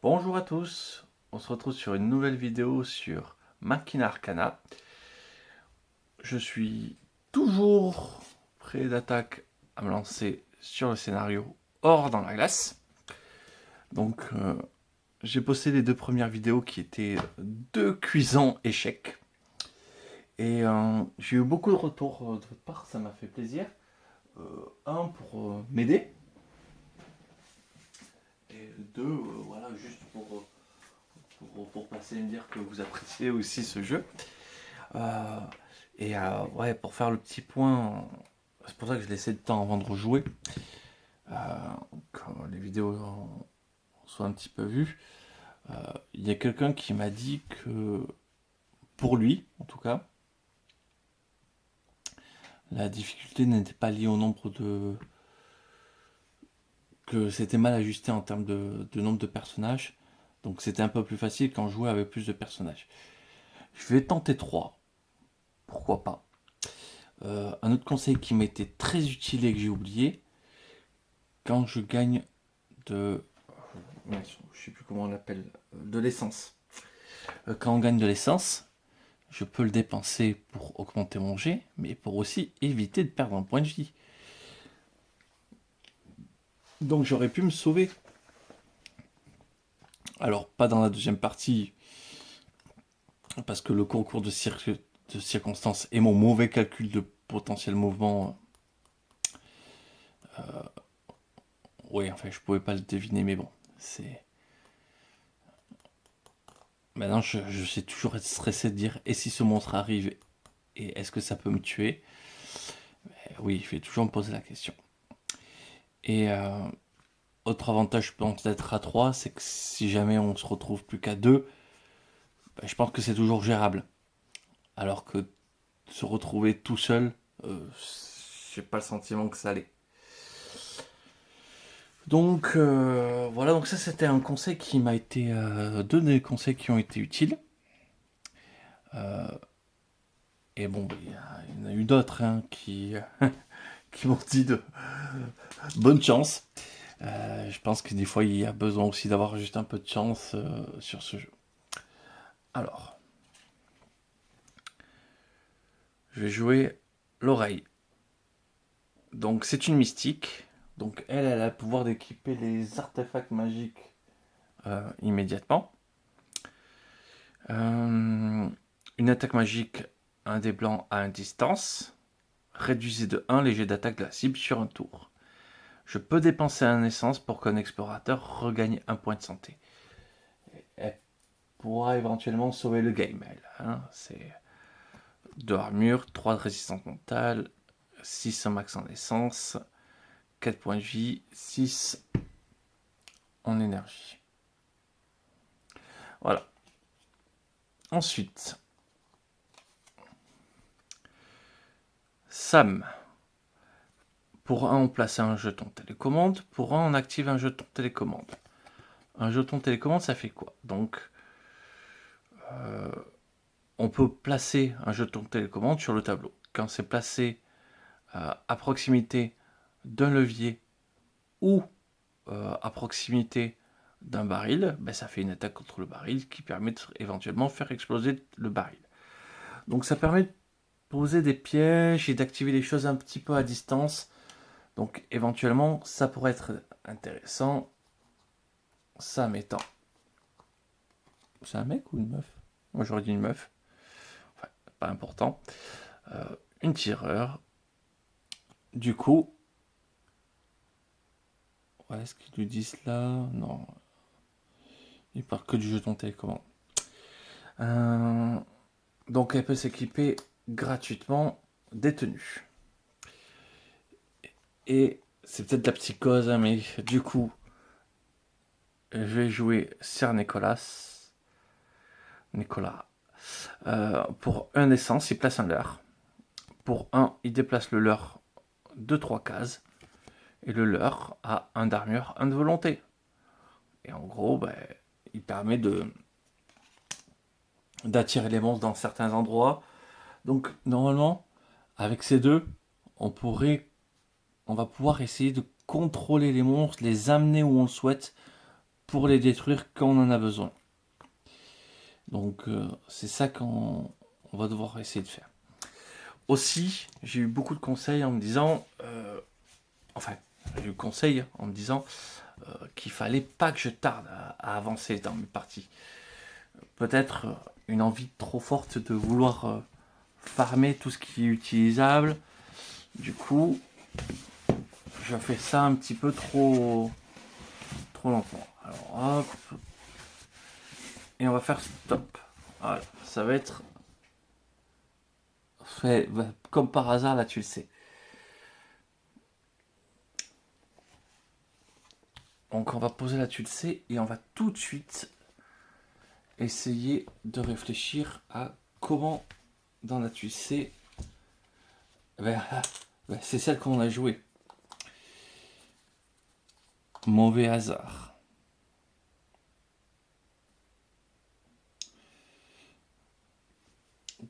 Bonjour à tous, on se retrouve sur une nouvelle vidéo sur Machina Arcana. Je suis toujours prêt d'attaque à me lancer sur le scénario Hors dans la glace. Donc j'ai posté les deux premières vidéos qui étaient deux cuisants échecs. Et j'ai eu beaucoup de retours de votre part, ça m'a fait plaisir. Un pour m'aider. Et deux, voilà, juste pour passer et me dire que vous appréciez aussi ce jeu. Euh, ouais, pour faire le petit point, c'est pour ça que je laissais de temps avant de rejouer. Quand les vidéos soient un petit peu vues. Il y a quelqu'un qui m'a dit que, pour lui en tout cas, la difficulté n'était pas liée au nombre de. Que c'était mal ajusté en termes de nombre de personnages. Donc c'était un peu plus facile quand je jouais avec plus de personnages. Je vais tenter 3. Pourquoi pas. Un autre conseil qui m'a été très utile et que j'ai oublié, quand je gagne de. Je sais plus comment on l'appelle. De l'essence. Quand on gagne de l'essence, je peux le dépenser pour augmenter mon jet, mais pour aussi éviter de perdre un point de vie. Donc j'aurais pu me sauver. Alors, pas dans la deuxième partie, parce que le concours de circonstances et mon mauvais calcul de potentiel mouvement. Oui, enfin, je pouvais pas le deviner, mais bon, c'est. Maintenant, je sais toujours être stressé de dire et si ce monstre arrive et est-ce que ça peut me tuer. Oui, je vais toujours me poser la question. Et autre avantage, je pense, d'être à 3, c'est que si jamais on se retrouve plus qu'à 2, bah, je pense que c'est toujours gérable. Alors que se retrouver tout seul, j'ai pas le sentiment que ça l'est. Donc voilà, donc ça c'était un conseil qui m'a été deux des conseils qui ont été utiles. Et bon, il y en a eu d'autres hein, qui m'ont dit de bonne chance. Je pense que des fois il y a besoin aussi d'avoir juste un peu de chance sur ce jeu. Alors, je vais jouer l'oreille. Donc c'est une mystique. Donc elle a le pouvoir d'équiper les artefacts magiques immédiatement. Une attaque magique, un des blancs à une distance. Réduisez de 1 les jets d'attaque de la cible sur un tour. Je peux dépenser un essence pour qu'un explorateur regagne un point de santé. Elle pourra éventuellement sauver le game, elle. Hein. C'est 2 armures, 3 de résistance mentale, 6 en max en essence, 4 points de vie, 6 en énergie. Voilà. Ensuite, Sam. Pour un, on place un jeton télécommande. Pour un, on active un jeton télécommande. Un jeton télécommande, ça fait quoi? Donc, on peut placer un jeton télécommande sur le tableau. Quand c'est placé à proximité d'un levier ou à proximité d'un baril, ben ça fait une attaque contre le baril qui permet éventuellement de faire exploser le baril. Donc ça permet de poser des pièges et d'activer les choses un petit peu à distance. Donc éventuellement ça pourrait être intéressant. Ça m'étant. C'est un mec ou une meuf? Moi j'aurais dit une meuf. Enfin, pas important. Une tireur. Du coup, ouais, est-ce qu'ils lui disent là? Non. Il parle que du jeton télécommande. Donc elle peut s'équiper gratuitement des tenues. Et c'est peut-être de la psychose, hein, mais du coup, je vais jouer Sir Nicolas. Nicolas. Pour un essence, il place un leurre. Pour un, il déplace le leurre de 3 cases. Et le leurre a un d'armure, un de volonté. Et en gros, ben, il permet d'attirer les monstres dans certains endroits. Donc normalement, avec ces deux, on va pouvoir essayer de contrôler les monstres, les amener où on le souhaite, pour les détruire quand on en a besoin. Donc c'est ça qu'on va devoir essayer de faire. Aussi, j'ai eu beaucoup de conseils en me disant, j'ai eu conseil en me disant qu'il fallait pas que je tarde à avancer dans mes parties. Peut-être une envie trop forte de vouloir farmer tout ce qui est utilisable. Du coup, je fais ça un petit peu trop lentement. Alors hop, et on va faire stop. Voilà, ça va être fait comme par hasard, là tu le sais. Donc on va poser là tu le sais et on va tout de suite essayer de réfléchir à comment dans la tu le sais, c'est celle qu'on a jouée. Mauvais hasard.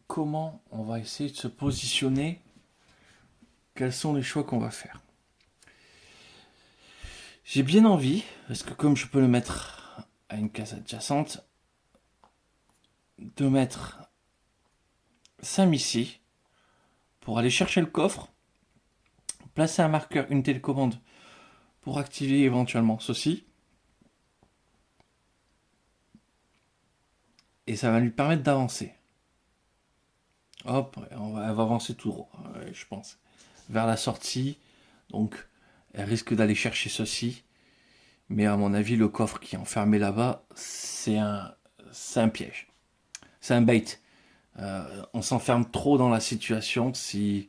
Comment on va essayer de se positionner? Quels sont les choix qu'on va faire? J'ai bien envie, parce que comme je peux le mettre à une case adjacente, de mettre Sam ici pour aller chercher le coffre, placer un marqueur, une télécommande pour activer éventuellement ceci. Et ça va lui permettre d'avancer. Hop, elle va avancer tout droit, je pense, vers la sortie. Donc, elle risque d'aller chercher ceci. Mais à mon avis, le coffre qui est enfermé là-bas, c'est un piège. C'est un bait. On s'enferme trop dans la situation si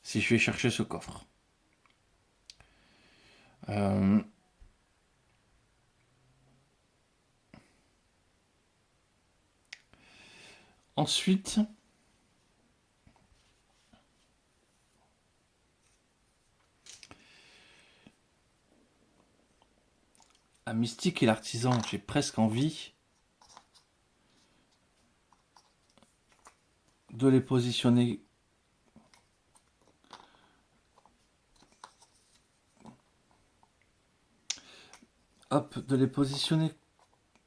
je vais chercher ce coffre. Ensuite, à Mystique et l'Artisan, j'ai presque envie de les positionner de les positionner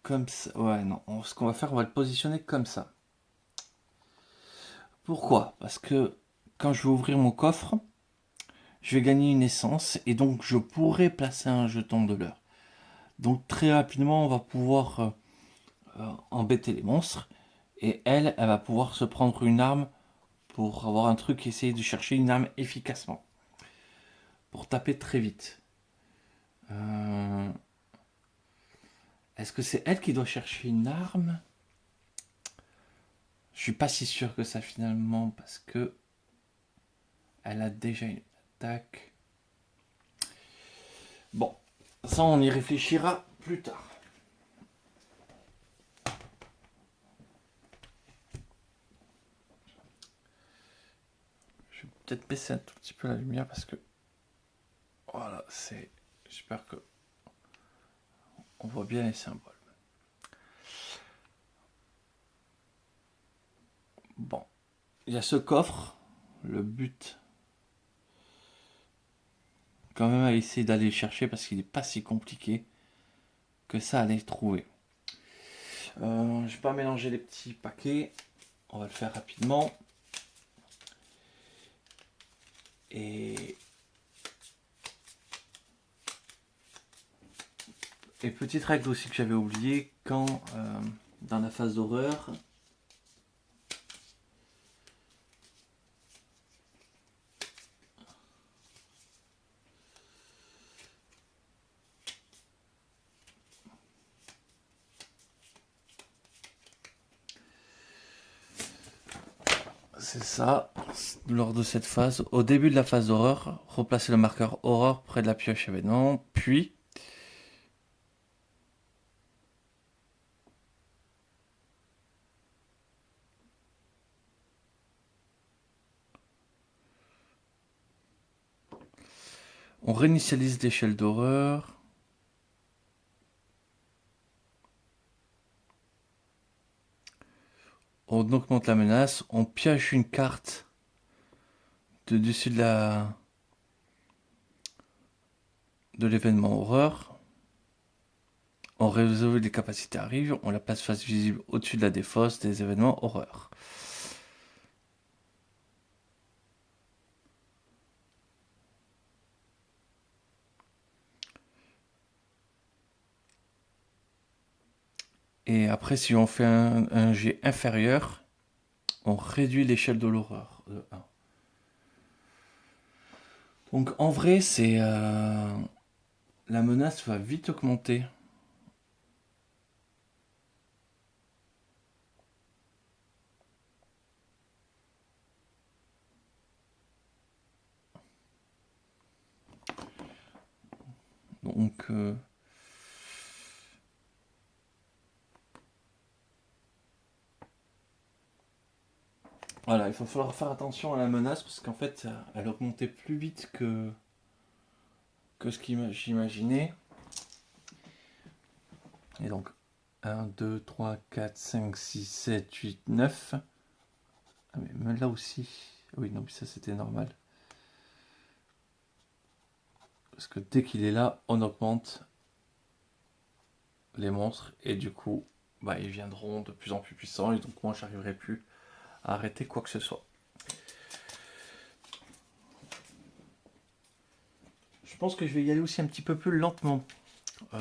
comme ça. Ouais, non, ce qu'on va faire, on va le positionner comme ça. Pourquoi? Parce que quand je vais ouvrir mon coffre, je vais gagner une essence et donc je pourrais placer un jeton de l'heure. Donc très rapidement, on va pouvoir embêter les monstres et elle va pouvoir se prendre une arme pour avoir un truc, essayer de chercher une arme efficacement. Pour taper très vite. Est-ce que c'est elle qui doit chercher une arme? Je suis pas si sûr que ça finalement parce que elle a déjà une attaque. Bon, ça on y réfléchira plus tard. Je vais peut-être baisser un tout petit peu la lumière parce que voilà, c'est. J'espère que on voit bien les symboles. Bon, il y a ce coffre. Le but, quand même, à essayer d'aller le chercher parce qu'il n'est pas si compliqué que ça à aller le trouver. Je ne vais pas mélanger les petits paquets. On va le faire rapidement. Et petite règle aussi que j'avais oublié, quand dans la phase d'horreur, c'est ça, lors de cette phase, au début de la phase d'horreur, replacer le marqueur horreur près de la pioche événement, puis on réinitialise l'échelle d'horreur. On augmente la menace, on pioche une carte de dessus de l'événement horreur. On résout les capacités arrivent, on la place face visible au-dessus de la défausse des événements horreurs. Et après, si on fait un jet inférieur, on réduit l'échelle de l'horreur de 1. Donc en vrai, c'est la menace va vite augmenter. Donc voilà, il va falloir faire attention à la menace parce qu'en fait, elle augmentait plus vite que ce que j'imaginais. Et donc 1, 2, 3, 4, 5, 6, 7, 8, 9. Ah mais même là aussi. Oui, non, mais ça c'était normal. Parce que dès qu'il est là, on augmente les monstres et du coup, bah, ils viendront de plus en plus puissants et donc moi j'arriverai plus à arrêter quoi que ce soit. Je pense que je vais y aller aussi un petit peu plus lentement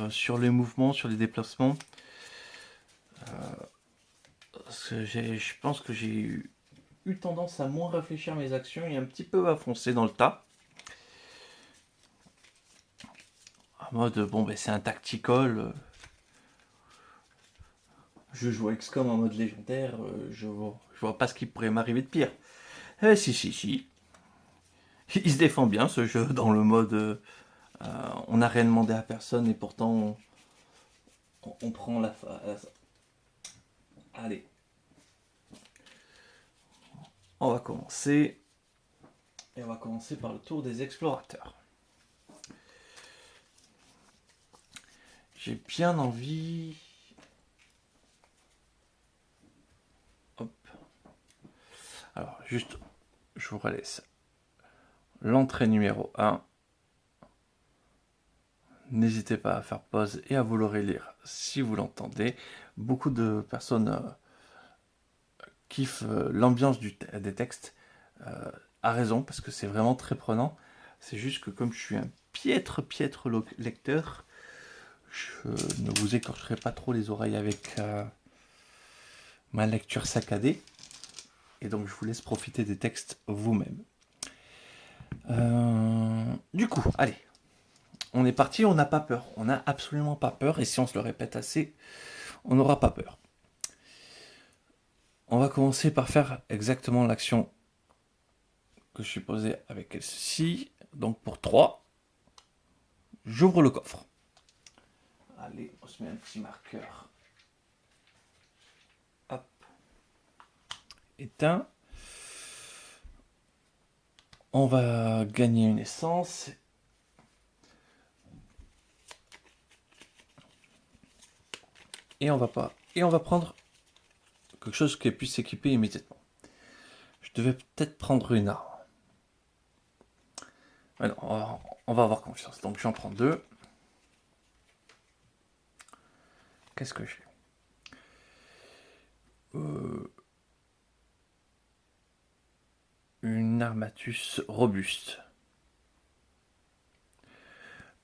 sur les mouvements, sur les déplacements. Parce que je pense que j'ai eu tendance à moins réfléchir à mes actions et un petit peu à foncer dans le tas. En mode, bon, ben c'est un tactical. Je joue à XCOM en mode légendaire. Je vois pas ce qui pourrait m'arriver de pire. Eh, si. Il se défend bien ce jeu dans le mode. On n'a rien demandé à personne et pourtant on prend la phase. Allez, on va commencer. Et on va commencer par le tour des explorateurs. J'ai bien envie. Hop. Alors, juste, je vous relaisse. L'entrée numéro 1. N'hésitez pas à faire pause et à vous le relire si vous l'entendez. Beaucoup de personnes kiffent l'ambiance des textes. A raison, parce que c'est vraiment très prenant. C'est juste que comme je suis un piètre lecteur, je ne vous écorcherai pas trop les oreilles avec ma lecture saccadée. Et donc je vous laisse profiter des textes vous-même. Du coup, allez. On est parti, on n'a pas peur. On n'a absolument pas peur. Et si on se le répète assez, on n'aura pas peur. On va commencer par faire exactement l'action que je suis posé avec ceci. Donc pour 3, j'ouvre le coffre. Allez, on se met un petit marqueur. Hop. Éteint. On va gagner une essence. Et on va prendre quelque chose qui puisse s'équiper immédiatement. Je devais peut-être prendre une arme. Alors, on va avoir confiance. Donc j'en prends 2. Qu'est-ce que j'ai Une armatus robuste.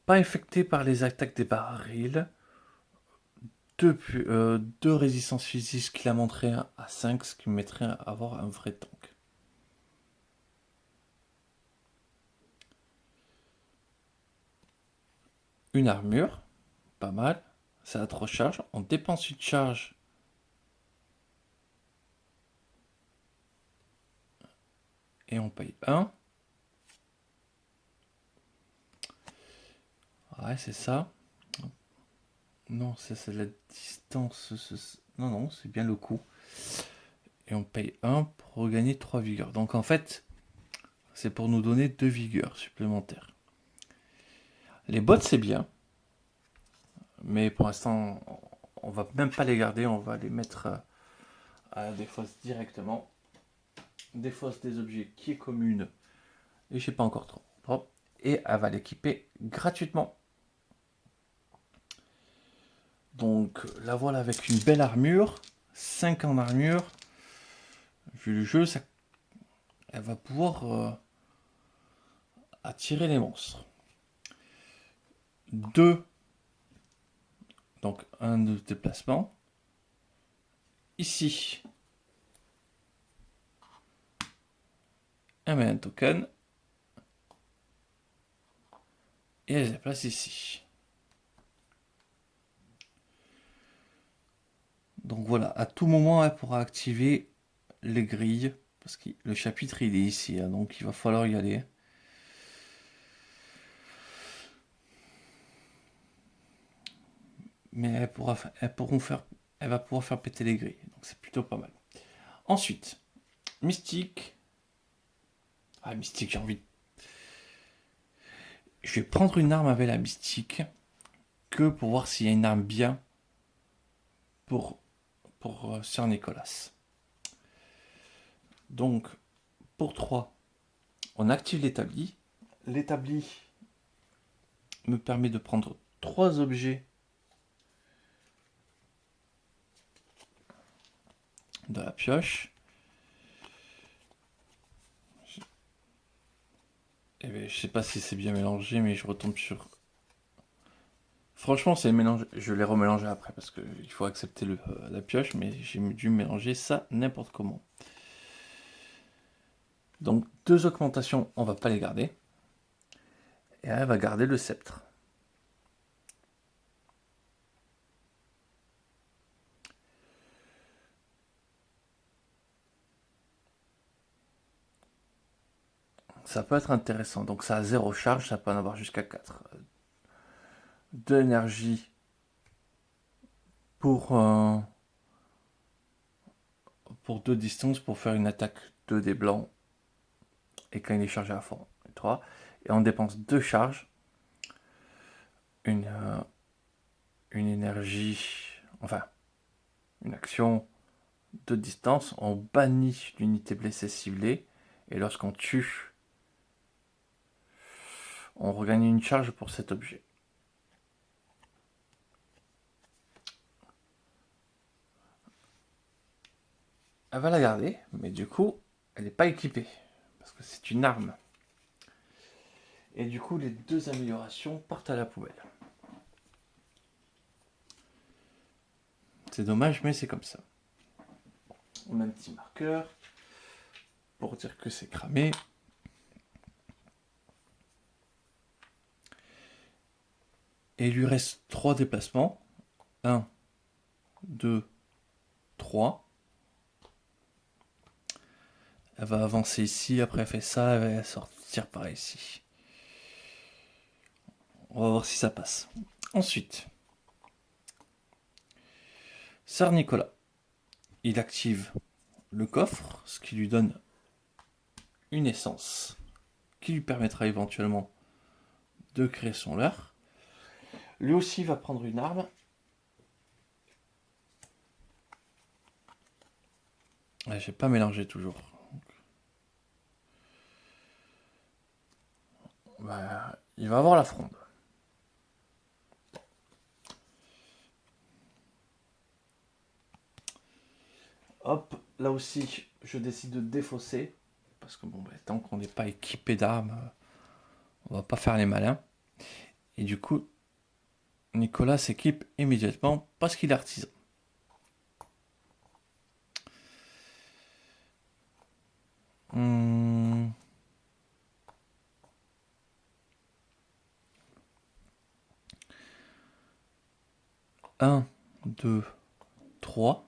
Pas infecté par les attaques des barils. 2 résistances physiques, ce qui la montrait à 5, ce qui me mettrait à avoir un vrai tank. Une armure, pas mal. Ça a 3 charges. On dépense une charge. Et on paye 1. Ouais, c'est ça. Non, c'est la distance. Non, c'est bien le coup. Et on paye 1 pour regagner 3 vigueurs. Donc en fait, c'est pour nous donner 2 vigueurs supplémentaires. Les bottes, c'est bien. Mais pour l'instant, on va même pas les garder. On va les mettre à la défausse directement. Défausse des objets qui est commune. Et je sais pas encore trop. Et elle va l'équiper gratuitement. Donc la voilà avec une belle armure, 5 ans d'armure. Vu le jeu, elle va pouvoir attirer les monstres. 2, donc un de déplacement. Ici, elle met un token. Et elle se place ici. Donc voilà, à tout moment, elle pourra activer les grilles. Parce que le chapitre, il est ici. Hein, donc il va falloir y aller. Mais elle va pouvoir faire péter les grilles. Donc c'est plutôt pas mal. Ensuite, Mystique. Ah, Mystique, j'ai envie. Je vais prendre une arme avec la Mystique. Que pour voir s'il y a une arme bien pour Sir Nicolas. Donc, pour 3, on active l'établi. L'établi me permet de prendre 3 objets de la pioche. Et bien, je sais pas si c'est bien mélangé, mais je retombe sur... Franchement, c'est mélangé. Je l'ai remélangé après parce qu'il faut accepter la pioche, mais j'ai dû mélanger ça n'importe comment. Donc, 2 augmentations, on va pas les garder. Et elle va garder le sceptre. Ça peut être intéressant. Donc ça a 0 charge, ça peut en avoir jusqu'à 4. De l'énergie pour 2 distances pour faire une attaque 2 des blancs. Et quand il est chargé à fond, 3. Et on dépense 2 charges. Une énergie, enfin, une action de distance. On bannit l'unité blessée ciblée. Et lorsqu'on tue, on regagne une charge pour cet objet. Elle va la garder, mais du coup, elle n'est pas équipée. Parce que c'est une arme. Et du coup, les 2 améliorations partent à la poubelle. C'est dommage, mais c'est comme ça. On a un petit marqueur pour dire que c'est cramé. Et il lui reste 3 déplacements. 1, 2, 3. Elle va avancer ici, après elle fait ça, elle va sortir par ici. On va voir si ça passe. Ensuite, Sir Nicolas. Il active le coffre, ce qui lui donne une essence qui lui permettra éventuellement de créer son leurre. Lui aussi va prendre une arme. Ouais, j'ai pas mélangé toujours. Bah, il va avoir la fronde. Hop, là aussi, je décide de défausser. Parce que bon, bah, tant qu'on n'est pas équipé d'armes, on va pas faire les malins. Et du coup, Nicolas s'équipe immédiatement parce qu'il est artisan. Hum... 1, 2, 3.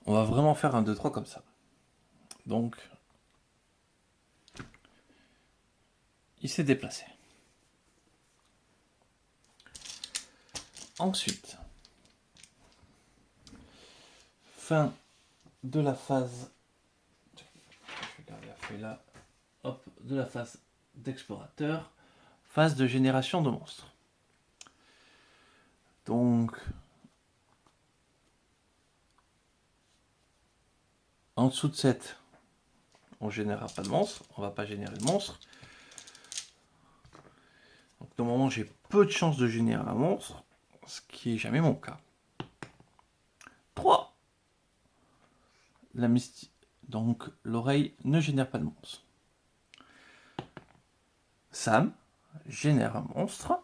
On va vraiment faire un 2, 3 comme ça. Donc, il s'est déplacé. Ensuite, fin de la phase. Je vais garder la feuille là. Hop, de la phase d'explorateur. Phase de génération de monstres. Donc, en dessous de 7, on ne générera pas de monstres. On ne va pas générer de monstres. normalement, j'ai peu de chances de générer un monstre, ce qui est jamais mon cas. 3. Donc, l'oreille ne génère pas de monstre. Sam génère un monstre.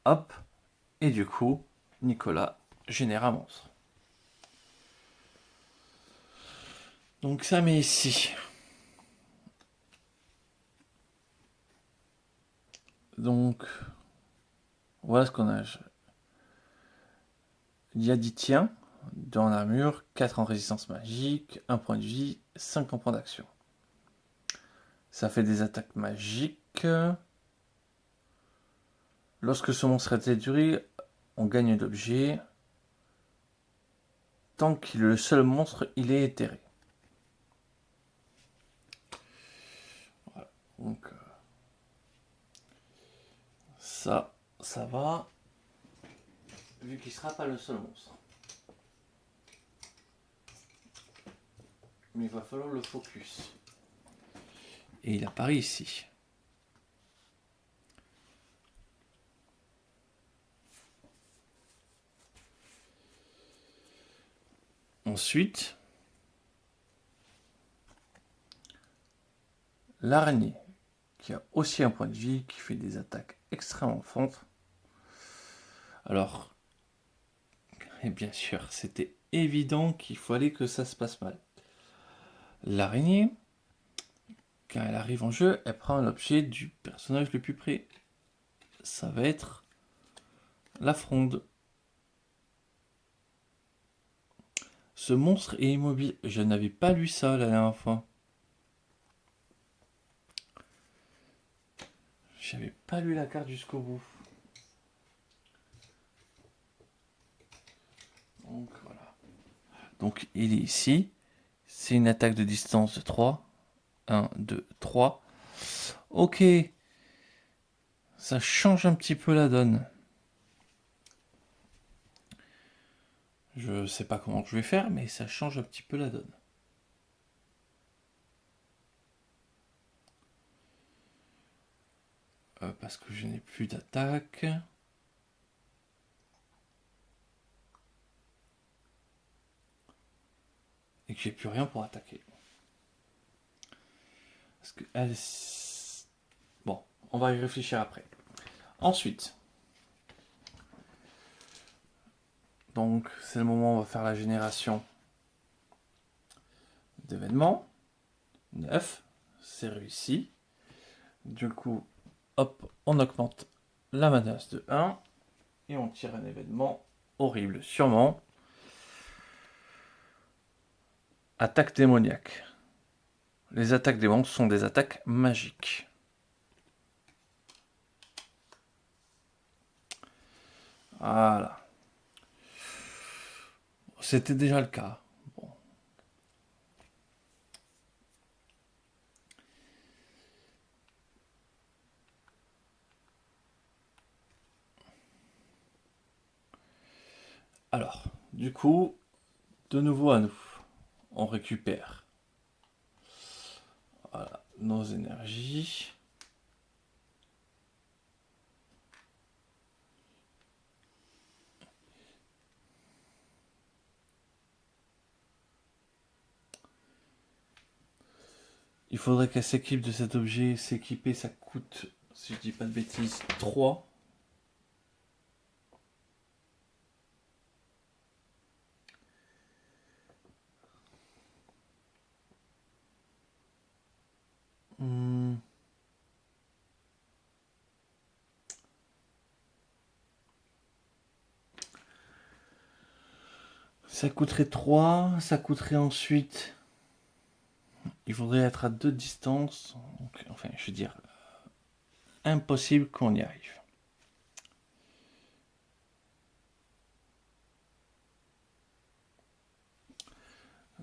Hop. Et du coup, Nicolas génère un monstre. Donc Sam est ici. Donc, voilà ce qu'on a. Il y a 10 tiens, 2 en armure, 4 en résistance magique, 1 point de vie, 5 en point d'action. Ça fait des attaques magiques. Lorsque ce monstre est détruit, on gagne d'objets. Tant qu'il est le seul monstre, il est éthéré. Voilà. Donc, ça va. Vu qu'il ne sera pas le seul monstre. Mais il va falloir le focus. Et il apparaît ici. Ensuite, l'araignée, qui a aussi un point de vie, qui fait des attaques extrêmement fortes. Alors, et bien sûr, c'était évident qu'il fallait que ça se passe mal. L'araignée, quand elle arrive en jeu, elle prend l'objet du personnage le plus près. Ça va être la fronde. Ce monstre est immobile. Je n'avais pas lu ça la dernière fois. J'avais pas lu la carte jusqu'au bout. Donc voilà. Donc il est ici. C'est une attaque de distance de 3. 1, 2, 3. Ok. Ça change un petit peu la donne. Je sais pas comment je vais faire, mais ça change un petit peu la donne. Parce que je n'ai plus d'attaque. Et que j'ai plus rien pour attaquer. Parce que elle... Bon, on va y réfléchir après. Ensuite. Donc, c'est le moment où on va faire la génération d'événements. 9. C'est réussi. Du coup, hop, on augmente la menace de 1. Et on tire un événement horrible, sûrement. Attaque démoniaque. Les attaques des monstres sont des attaques magiques. Voilà. C'était déjà le cas. Bon. Alors, du coup, de nouveau à nous. On récupère voilà, nos énergies. Il faudrait qu'elle s'équipe de cet objet. S'équiper, ça coûte, si je dis pas de bêtises, 3. Ça coûterait 3. Ça coûterait ensuite... Il faudrait être à 2 distances. Donc, enfin, je veux dire, impossible qu'on y arrive.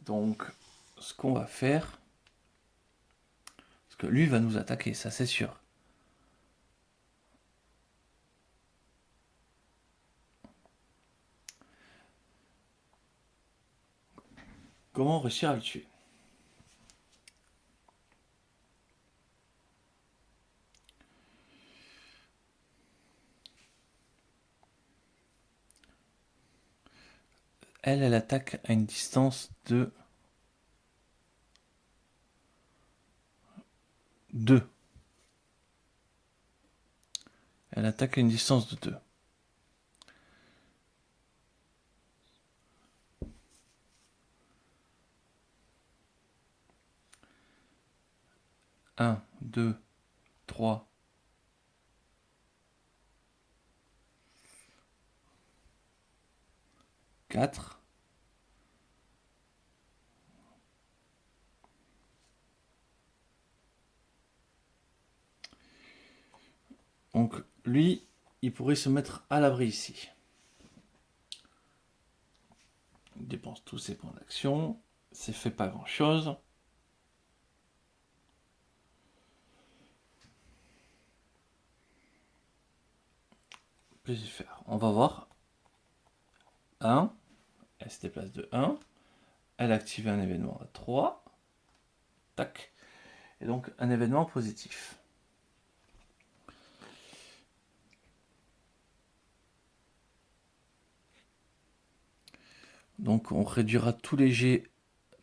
Donc, ce qu'on va faire... Parce que lui va nous attaquer, ça c'est sûr. Comment réussir à le tuer? Elle attaque à une distance de 2. Elle attaque à une distance de 2. Un, 2, 3, 4. Donc lui, il pourrait se mettre à l'abri ici. Il dépense tous ses points d'action. C'est fait pas grand chose. Plus faire. On va voir. 1. Elle se déplace de 1. Elle active un événement à 3. Tac. Et donc un événement positif. Donc on réduira tous les jets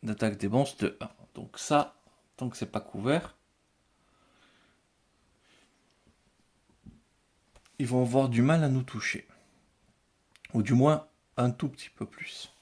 d'attaque des monstres de 1. Donc ça, tant que c'est pas couvert, ils vont avoir du mal à nous toucher. Ou du moins un tout petit peu plus.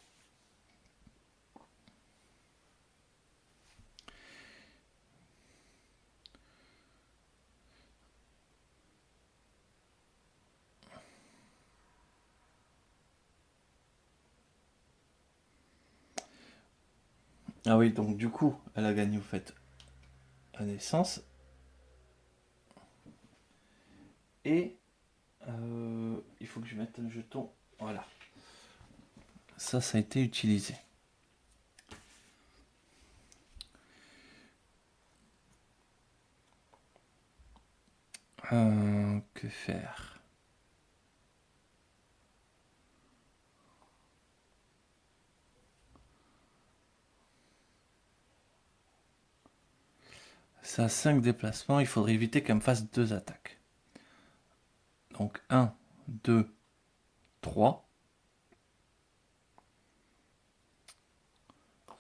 Ah oui, donc du coup, elle a gagné, vous faites un essence. Et il faut que je mette un jeton. Voilà. Ça a été utilisé. Que faire? Ça a 5 déplacements, il faudrait éviter qu'elle me fasse 2 attaques. Donc 1, 2, 3.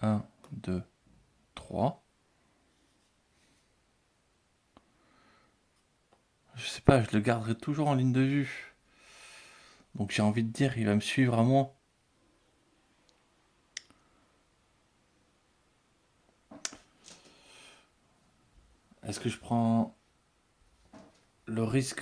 1, 2, 3. Je sais pas, je le garderai toujours en ligne de vue. Donc j'ai envie de dire, il va me suivre à moi. Est-ce que je prends le risque?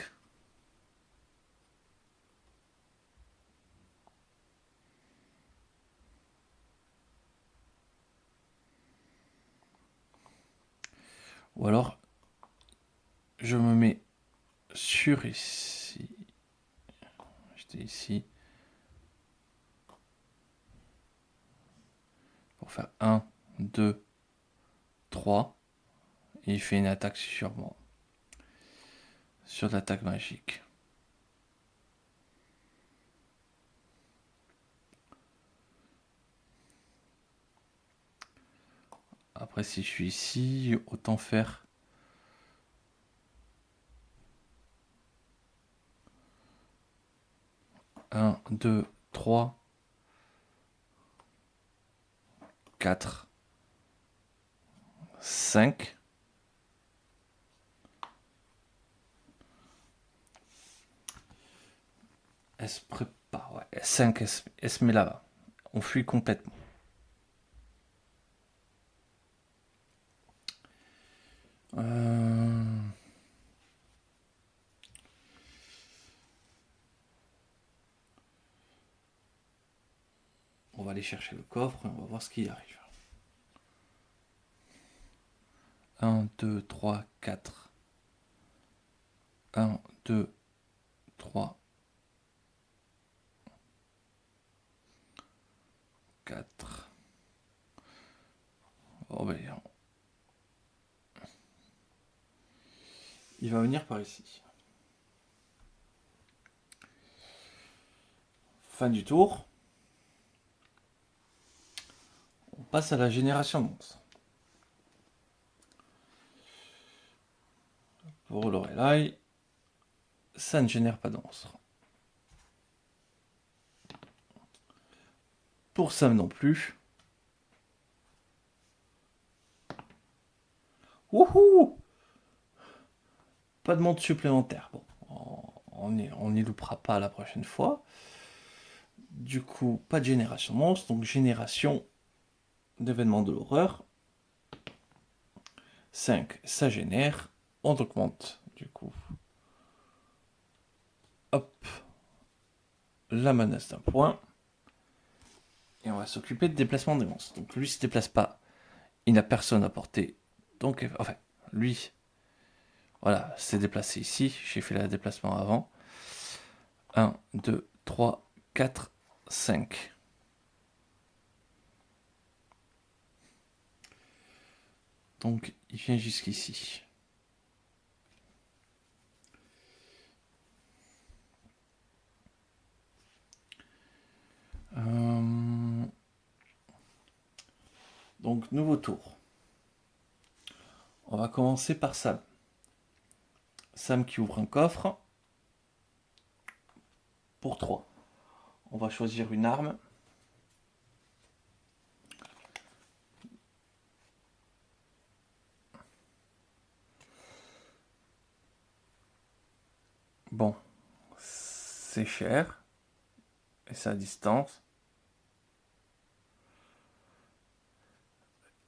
Ou alors, je me mets sur ici. J'étais ici. Pour faire 1, 2, 3. Et il fait une attaque sur moi. Sur l'attaque magique. Après, si je suis ici, autant faire 1, 2, 3, 4, 5. Elle se prépare, ouais. 5, elle se met là-bas. On fuit complètement. On va aller chercher le coffre et on va voir ce qui arrive. 1, 2, 3, 4. 1, 2, 3, 4. Oh ben, il va venir par ici. Fin du tour. On passe à la génération de monstres. Pour Lorelai, ça ne génère pas de monstres. Pour Sam non plus. Wouhou! Pas de monde supplémentaire. Bon, on n'y loupera pas la prochaine fois. Du coup, pas de génération monstre, donc génération d'événements de l'horreur. 5, ça génère. On augmente, du coup. Hop. La menace d'un point. Et on va s'occuper de déplacement des monstres. Donc lui ne se déplace pas. Il n'a personne à porter. Donc, enfin, lui, voilà, s'est déplacé ici. J'ai fait le déplacement avant. 1, 2, 3, 4, 5. Donc, il vient jusqu'ici. Donc, nouveau tour. On va commencer par Sam. Sam qui ouvre un coffre. Pour 3. On va choisir une arme. Bon, c'est cher. Et c'est à distance.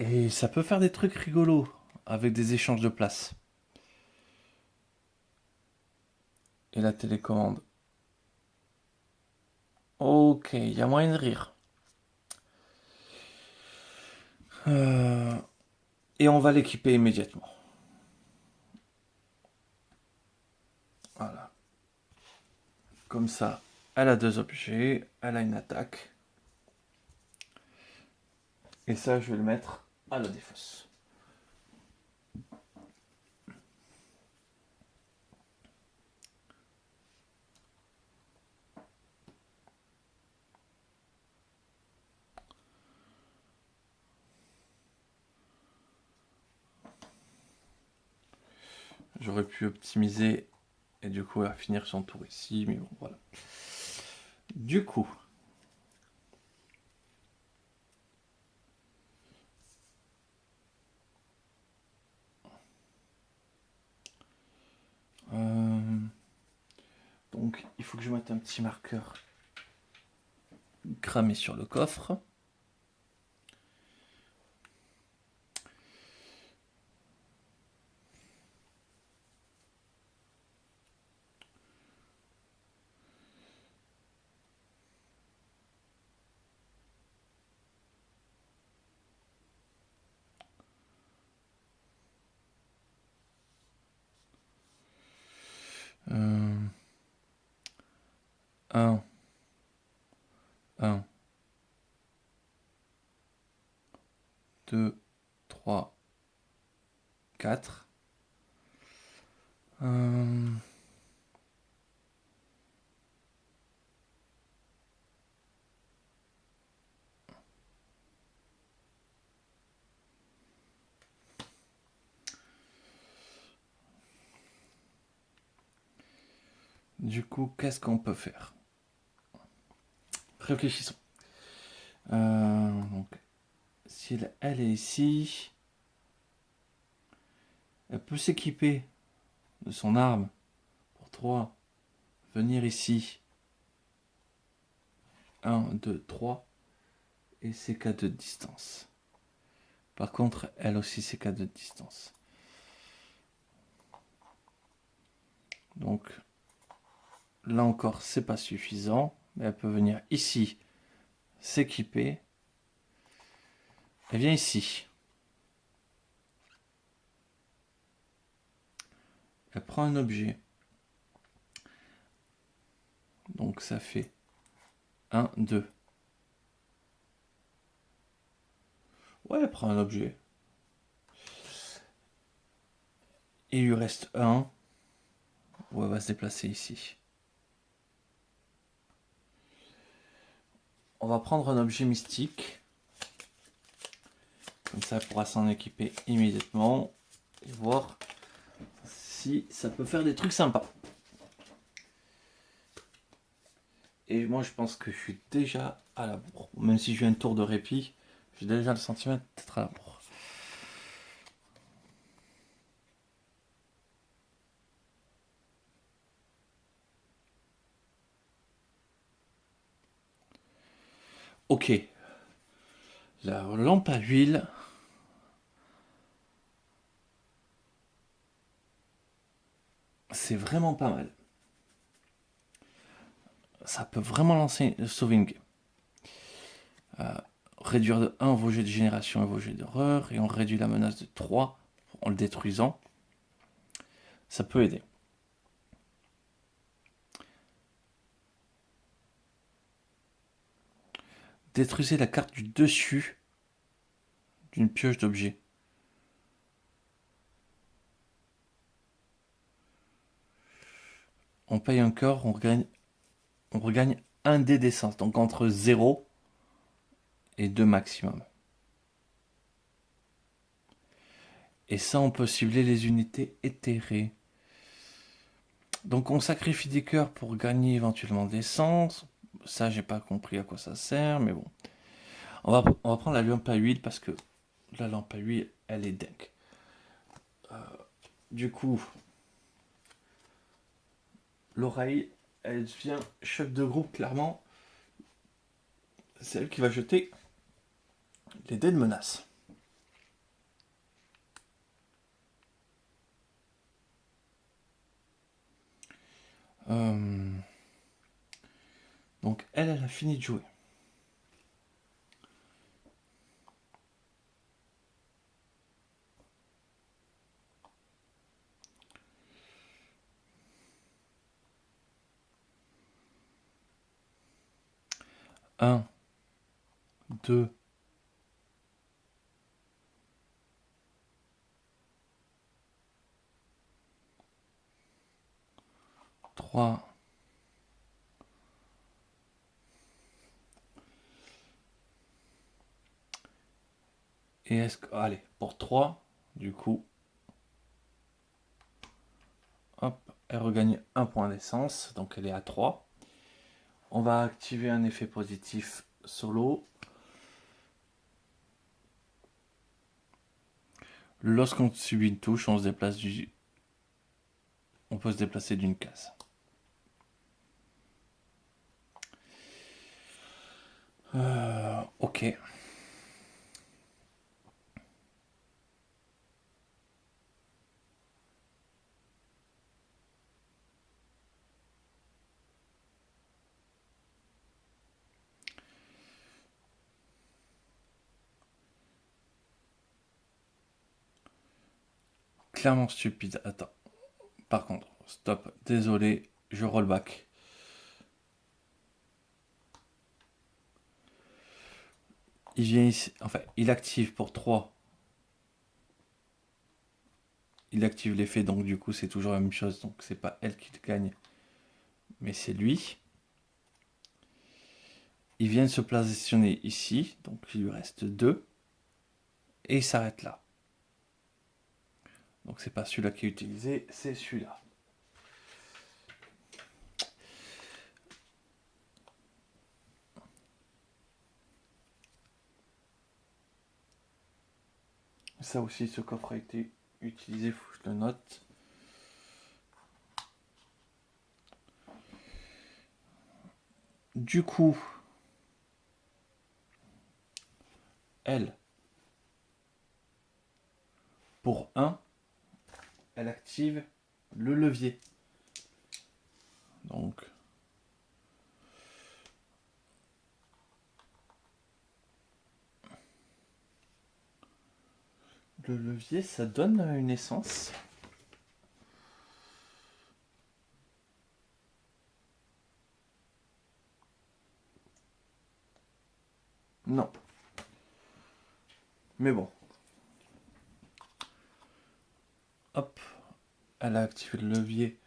Et ça peut faire des trucs rigolos avec des échanges de places. Et la télécommande. Ok, il y a moyen de rire. Et on va l'équiper immédiatement. Voilà. Comme ça, elle a 2 objets, elle a une attaque. Et ça, je vais le mettre à la défausse. J'aurais pu optimiser et du coup, elle va finir son tour ici, mais bon, voilà. Du coup, donc il faut que je mette un petit marqueur cramé sur le coffre. Un, 1, 2, 3, 4. Du coup, qu'est-ce qu'on peut faire? Réfléchissons. Donc, si elle est ici, elle peut s'équiper de son arme pour 3. Venir ici. 1, 2, 3. Et c'est K2 de distance. Par contre, elle aussi, c'est K2 de distance. Donc, là encore, c'est pas suffisant. Mais elle peut venir ici, s'équiper. Elle vient ici. Elle prend un objet. Donc ça fait 1, 2. Ouais, elle prend un objet. Et il lui reste 1. Où elle va se déplacer ici. On va prendre un objet mystique. Comme ça, elle pourra s'en équiper immédiatement. Et voir si ça peut faire des trucs sympas. Et moi, je pense que je suis déjà à la bourre. Même si j'ai un tour de répit, j'ai déjà le sentiment d'être à la bourre. Ok, la lampe à huile, c'est vraiment pas mal. Ça peut vraiment sauver une game. Réduire de 1 vos jets de génération et vos jets d'horreur, et on réduit la menace de 3 en le détruisant. Ça peut aider. Détruisez la carte du dessus d'une pioche d'objets. On paye encore, on regagne un dé d'essence, donc entre 0 et 2 maximum. Et ça, on peut cibler les unités éthérées. Donc on sacrifie des cœurs pour gagner éventuellement de l'essence. Ça, j'ai pas compris à quoi ça sert, mais bon. On va prendre la lampe à huile parce que la lampe à huile, elle est dingue. Du coup, l'oreille, elle devient chef de groupe, clairement. C'est elle qui va jeter les dés de menace. Euh, Donc elle a fini de jouer. Un, deux, trois, et est-ce que... Allez, pour 3, du coup, hop, elle regagne un point d'essence, donc elle est à 3. On va activer un effet positif solo. Lorsqu'on subit une touche, on peut se déplacer d'une case. Ok. Clairement stupide. Attends. Par contre, stop. Désolé, je roll back. Il vient ici. Enfin, il active pour 3. Il active l'effet, donc du coup, c'est toujours la même chose. Donc, c'est pas elle qui gagne, mais c'est lui. Il vient de se positionner ici, donc il lui reste 2. Et il s'arrête là. Donc, c'est pas celui-là qui est utilisé, c'est celui-là. Ça aussi, ce coffre a été utilisé, faut que je le note. Du coup, elle, pour 1, elle active le levier. Donc, le levier, ça donne une essence. Non. Mais bon. Hop. Elle a activé le levier.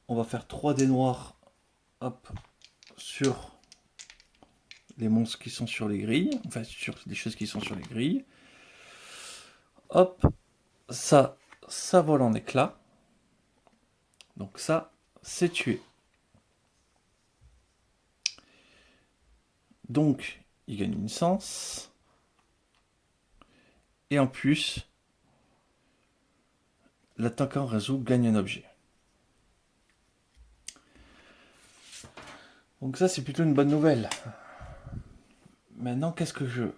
On va faire 3 dés noirs. Hop. Sur les monstres qui sont sur les grilles. Enfin, sur les choses qui sont sur les grilles. Hop. Ça vole en éclats. Donc ça, c'est tué. Donc, il gagne une licence. Et en plus, l'attaquant réseau gagne un objet. Donc ça, c'est plutôt une bonne nouvelle. Maintenant, qu'est-ce que je veux?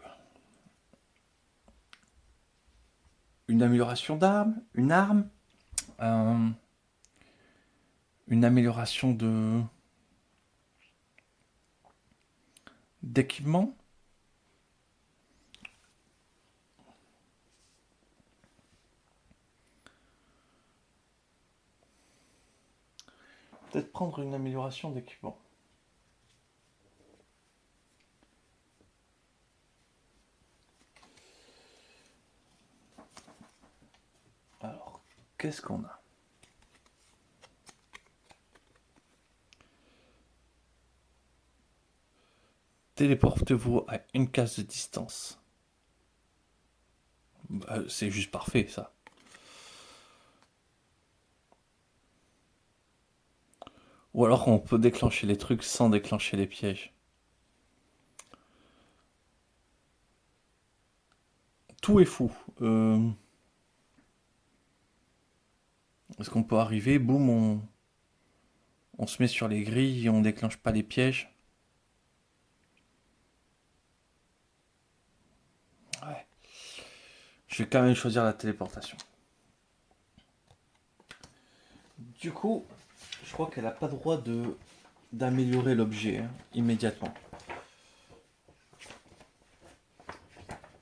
Une amélioration d'arme, une arme, euh, une amélioration d'équipement. Peut-être prendre une amélioration d'équipement. Alors, qu'est-ce qu'on a? Téléportez-vous à une case de distance. Bah, c'est juste parfait, ça. Ou alors on peut déclencher les trucs sans déclencher les pièges. Tout est fou. Est-ce qu'on peut arriver, boum, on se met sur les grilles et on déclenche pas les pièges? Ouais. Je vais quand même choisir la téléportation. Du coup, je crois qu'elle n'a pas droit d'améliorer l'objet immédiatement.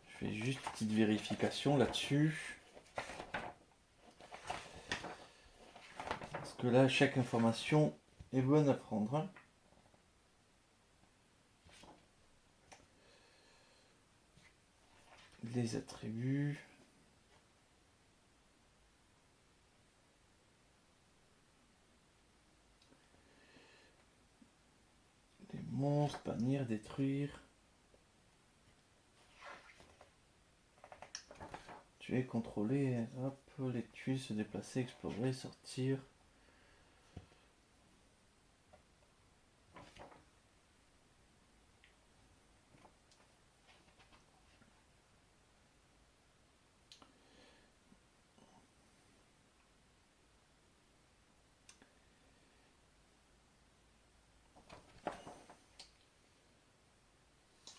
Je fais juste une petite vérification là-dessus. Parce que là, chaque information est bonne à prendre. Les attributs. Les monstres, bannir, détruire. Tuer, contrôler, hop, les tuer, se déplacer, explorer, sortir.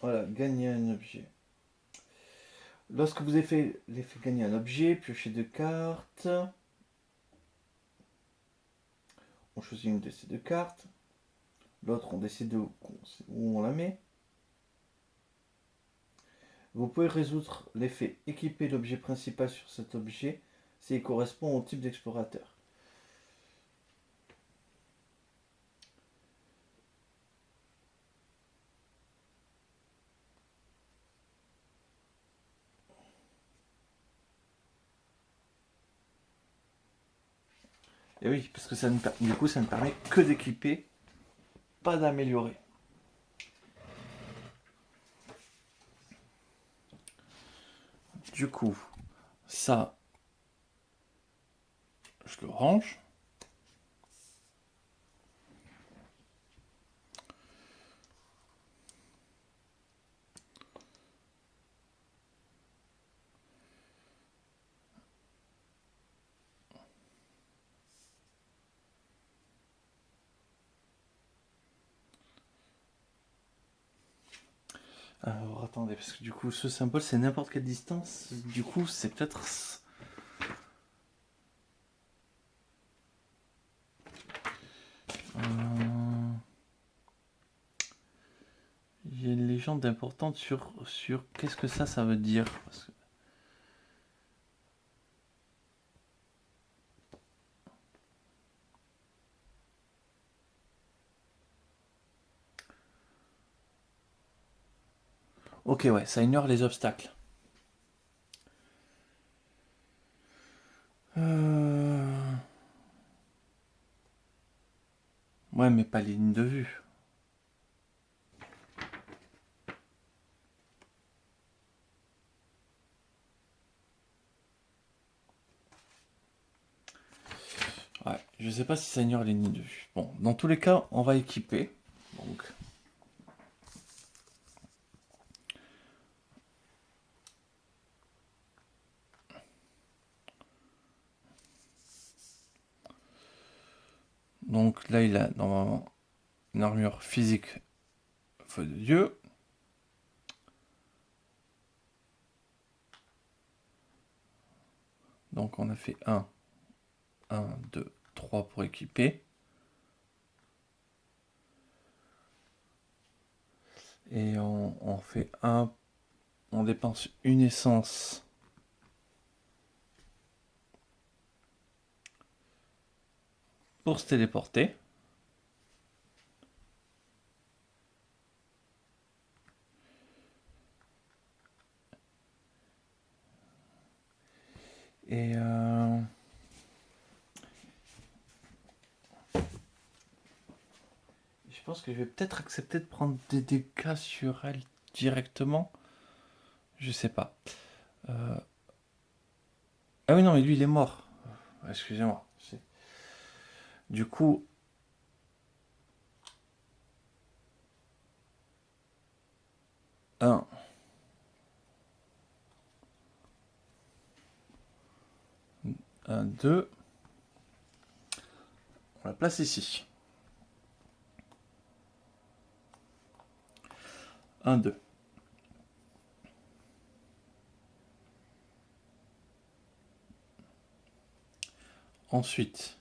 Voilà, gagner un objet. Lorsque vous avez fait l'effet gagner un objet, piochez 2 cartes. On choisit une de ces 2 cartes. L'autre, on décide où on la met. Vous pouvez résoudre l'effet équiper l'objet principal sur cet objet s'il correspond au type d'explorateur. Et oui, parce que du coup, ça ne permet que d'équiper, pas d'améliorer. Du coup, ça, je le range. Alors attendez, parce que du coup, ce symbole, c'est n'importe quelle distance. Du coup, c'est peut-être... Il y a une légende importante sur qu'est-ce que ça veut dire. Parce que... Ok, ouais, ça ignore les obstacles. Ouais, mais pas les lignes de vue. Ouais, je sais pas si ça ignore les lignes de vue. Bon, dans tous les cas, on va équiper. Donc, Donc là, il a normalement une armure physique feu de Dieu. Donc on a fait 1, 2, 3 pour équiper. Et on fait on dépense une essence pour se téléporter. Et je pense que je vais peut-être accepter de prendre des dégâts sur elle directement. Je sais pas. Ah oui, non, mais lui, il est mort. Excusez-moi. Du coup, 1, 1, 2. On la place ici. 1, 2. Ensuite,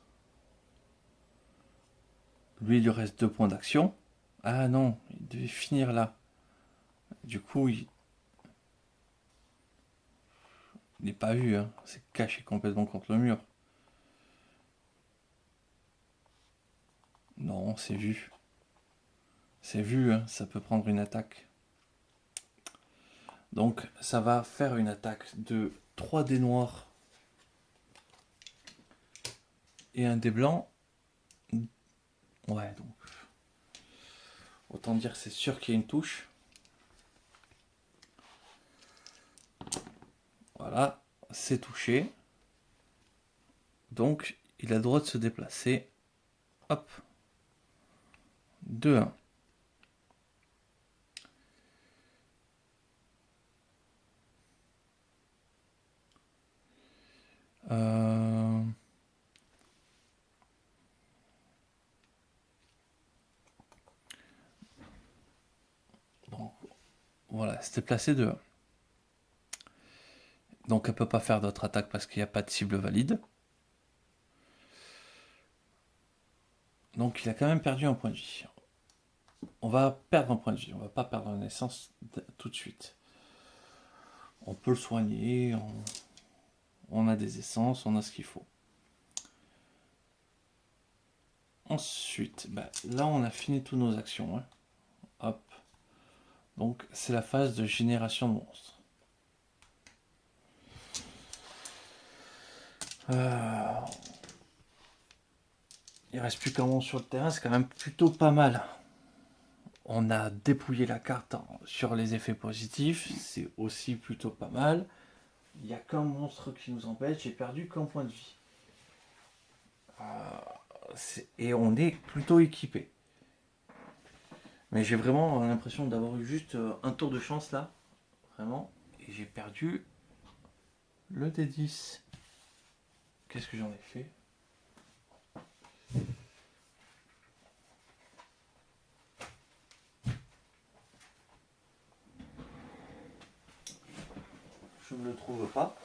lui, il lui reste 2 points d'action. Ah non, il devait finir là. Du coup, il n'est pas vu. Hein. C'est caché complètement contre le mur. Non, c'est vu. C'est vu, hein. Ça peut prendre une attaque. Donc, ça va faire une attaque de 3 dés noirs et un dé blanc. Ouais, donc. Autant dire que c'est sûr qu'il y a une touche. Voilà, c'est touché. Donc, il a le droit de se déplacer. Hop. 2, 1. Bon, voilà, c'était placé 2, 1. Donc elle peut pas faire d'autres attaques parce qu'il n'y a pas de cible valide. Donc il a quand même perdu un point de vie. On va perdre un point de vie, on va pas perdre une essence tout de suite. On peut le soigner, on a des essences, on a ce qu'il faut. Ensuite, là on a fini toutes nos actions. Hein. Hop. Donc c'est la phase de génération de monstres. Il reste plus qu'un monstre sur le terrain, c'est quand même plutôt pas mal. On a dépouillé la carte sur les effets positifs, c'est aussi plutôt pas mal. Il n'y a qu'un monstre qui nous embête, j'ai perdu qu'un point de vie. Et on est plutôt équipé. Mais j'ai vraiment l'impression d'avoir eu juste un tour de chance là. Vraiment. Et j'ai perdu le D10. Qu'est-ce que j'en ai fait? Je ne le trouve pas.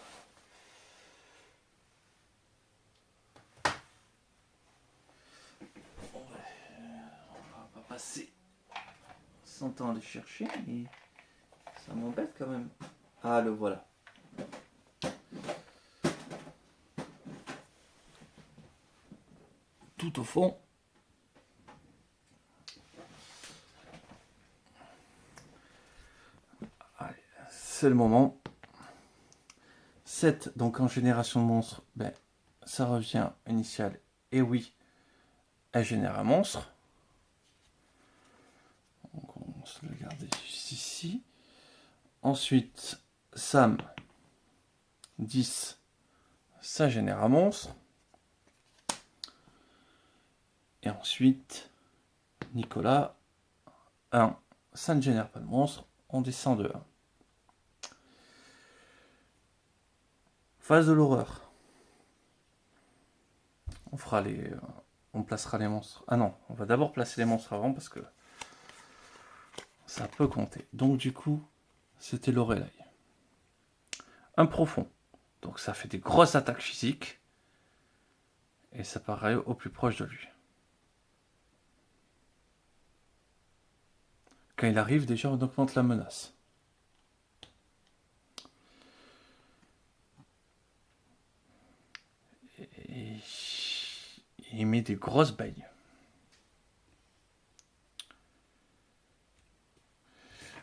On va pas passer 100 ans à les chercher, mais ça m'embête quand même. Ah, le voilà. Tout au fond. Allez, c'est le moment. 7, donc en génération de monstres, ça revient initial. Et oui, elle génère un monstre. Donc on va se le garder ici. Ensuite, Sam, 10, ça génère un monstre. Et ensuite, Nicolas, 1, ça ne génère pas de monstre. On descend de 1. Phase de l'horreur. On fera on placera les monstres. Ah non, on va d'abord placer les monstres avant parce que ça peut compter. Donc du coup, c'était Lorelai. Un profond. Donc ça fait des grosses attaques physiques. Et ça paraît au plus proche de lui. Quand il arrive, déjà on augmente la menace. Et il met des grosses baignes.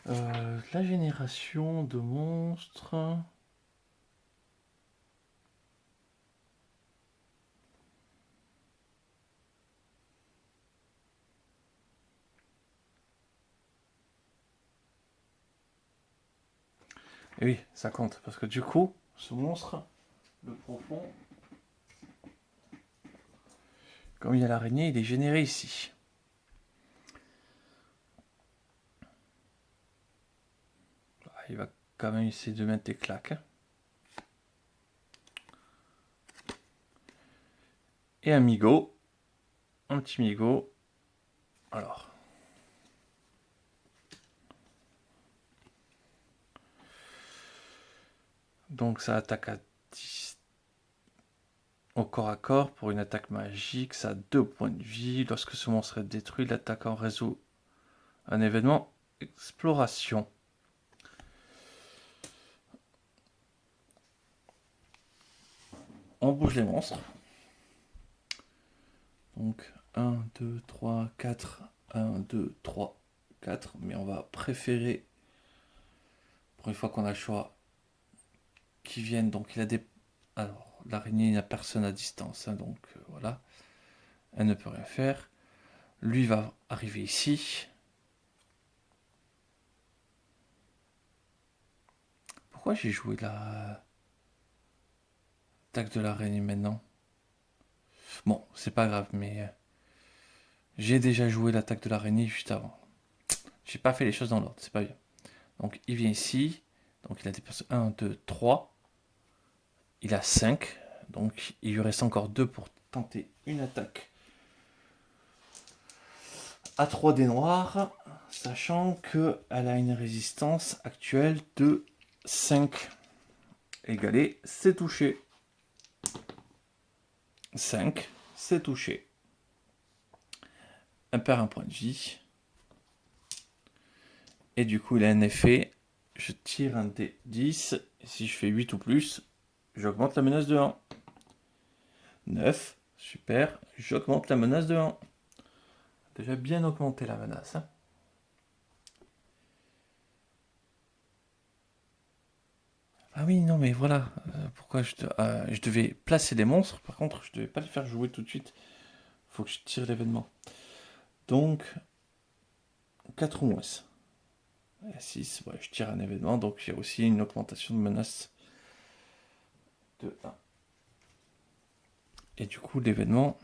La génération de monstres. Et oui, ça compte. Parce que du coup, ce monstre, le profond, comme il y a l'araignée, il est généré ici. Il va quand même essayer de mettre des claques. Et un migo. Un petit migo. Alors. Donc ça attaque à 10 au corps à corps pour une attaque magique. Ça a 2 points de vie. Lorsque ce monstre est détruit, l'attaquant résout un événement exploration. On bouge les monstres. Donc 1, 2, 3, 4. 1, 2, 3, 4. Mais on va préférer, pour une fois qu'on a le choix, qu'ils viennent. Donc il a des... Alors, l'araignée, il n'y a personne à distance. Hein, donc voilà. Elle ne peut rien faire. Lui va arriver ici. Pourquoi j'ai joué la attaque de l'araignée maintenant? Bon, c'est pas grave, mais j'ai déjà joué l'attaque de l'araignée juste avant. J'ai pas fait les choses dans l'ordre, c'est pas bien. Donc il vient ici. Donc il a des personnes 1, 2, 3. Il a 5. Donc il lui reste encore 2 pour tenter une attaque à 3 des noirs. Sachant qu'elle a une résistance actuelle de 5. Égalé, c'est touché. 5, c'est touché. Elle perd un point de vie. Et du coup, il a un effet. Je tire un D10. Et si je fais 8 ou plus, j'augmente la menace de 1. 9. Super. J'augmente la menace de 1. Déjà bien augmenté la menace. Hein. Ah oui, non, mais voilà. Pourquoi je devais placer des monstres. Par contre, je devais pas les faire jouer tout de suite. Faut que je tire l'événement. Donc, 4 ou moins. 6, ouais, je tire un événement. Donc, il y a aussi une augmentation de menace de 1. Et du coup, l'événement...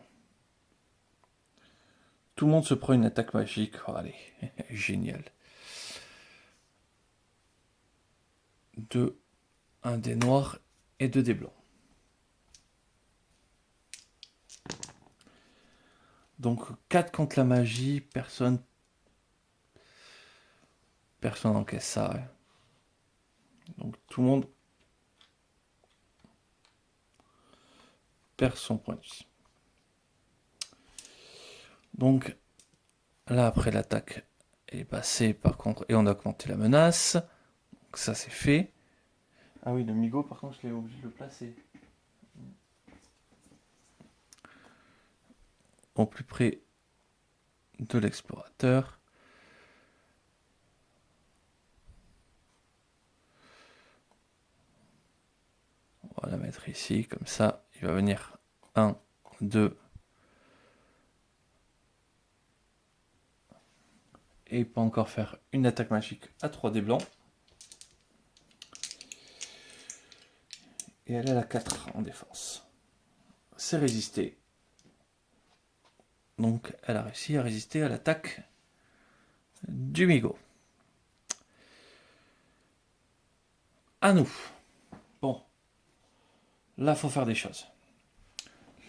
Tout le monde se prend une attaque magique. Oh, allez, génial. 2, 1 des noirs et 2 des blancs. Donc 4 contre la magie, personne n'encaisse ça. Ouais. Donc tout le monde perd son point de vie. Donc là après l'attaque est passée par contre et on a augmenté la menace. Donc ça c'est fait. Ah oui, le Migo par contre je l'ai obligé de le placer. Au plus près de l'explorateur. On va la mettre ici, comme ça, il va venir 1, 2. Et il peut encore faire une attaque magique à 3 des blancs. Et elle est à la 4 en défense. C'est résisté. Donc elle a réussi à résister à l'attaque du Migo. À nous. Bon. Là, faut faire des choses.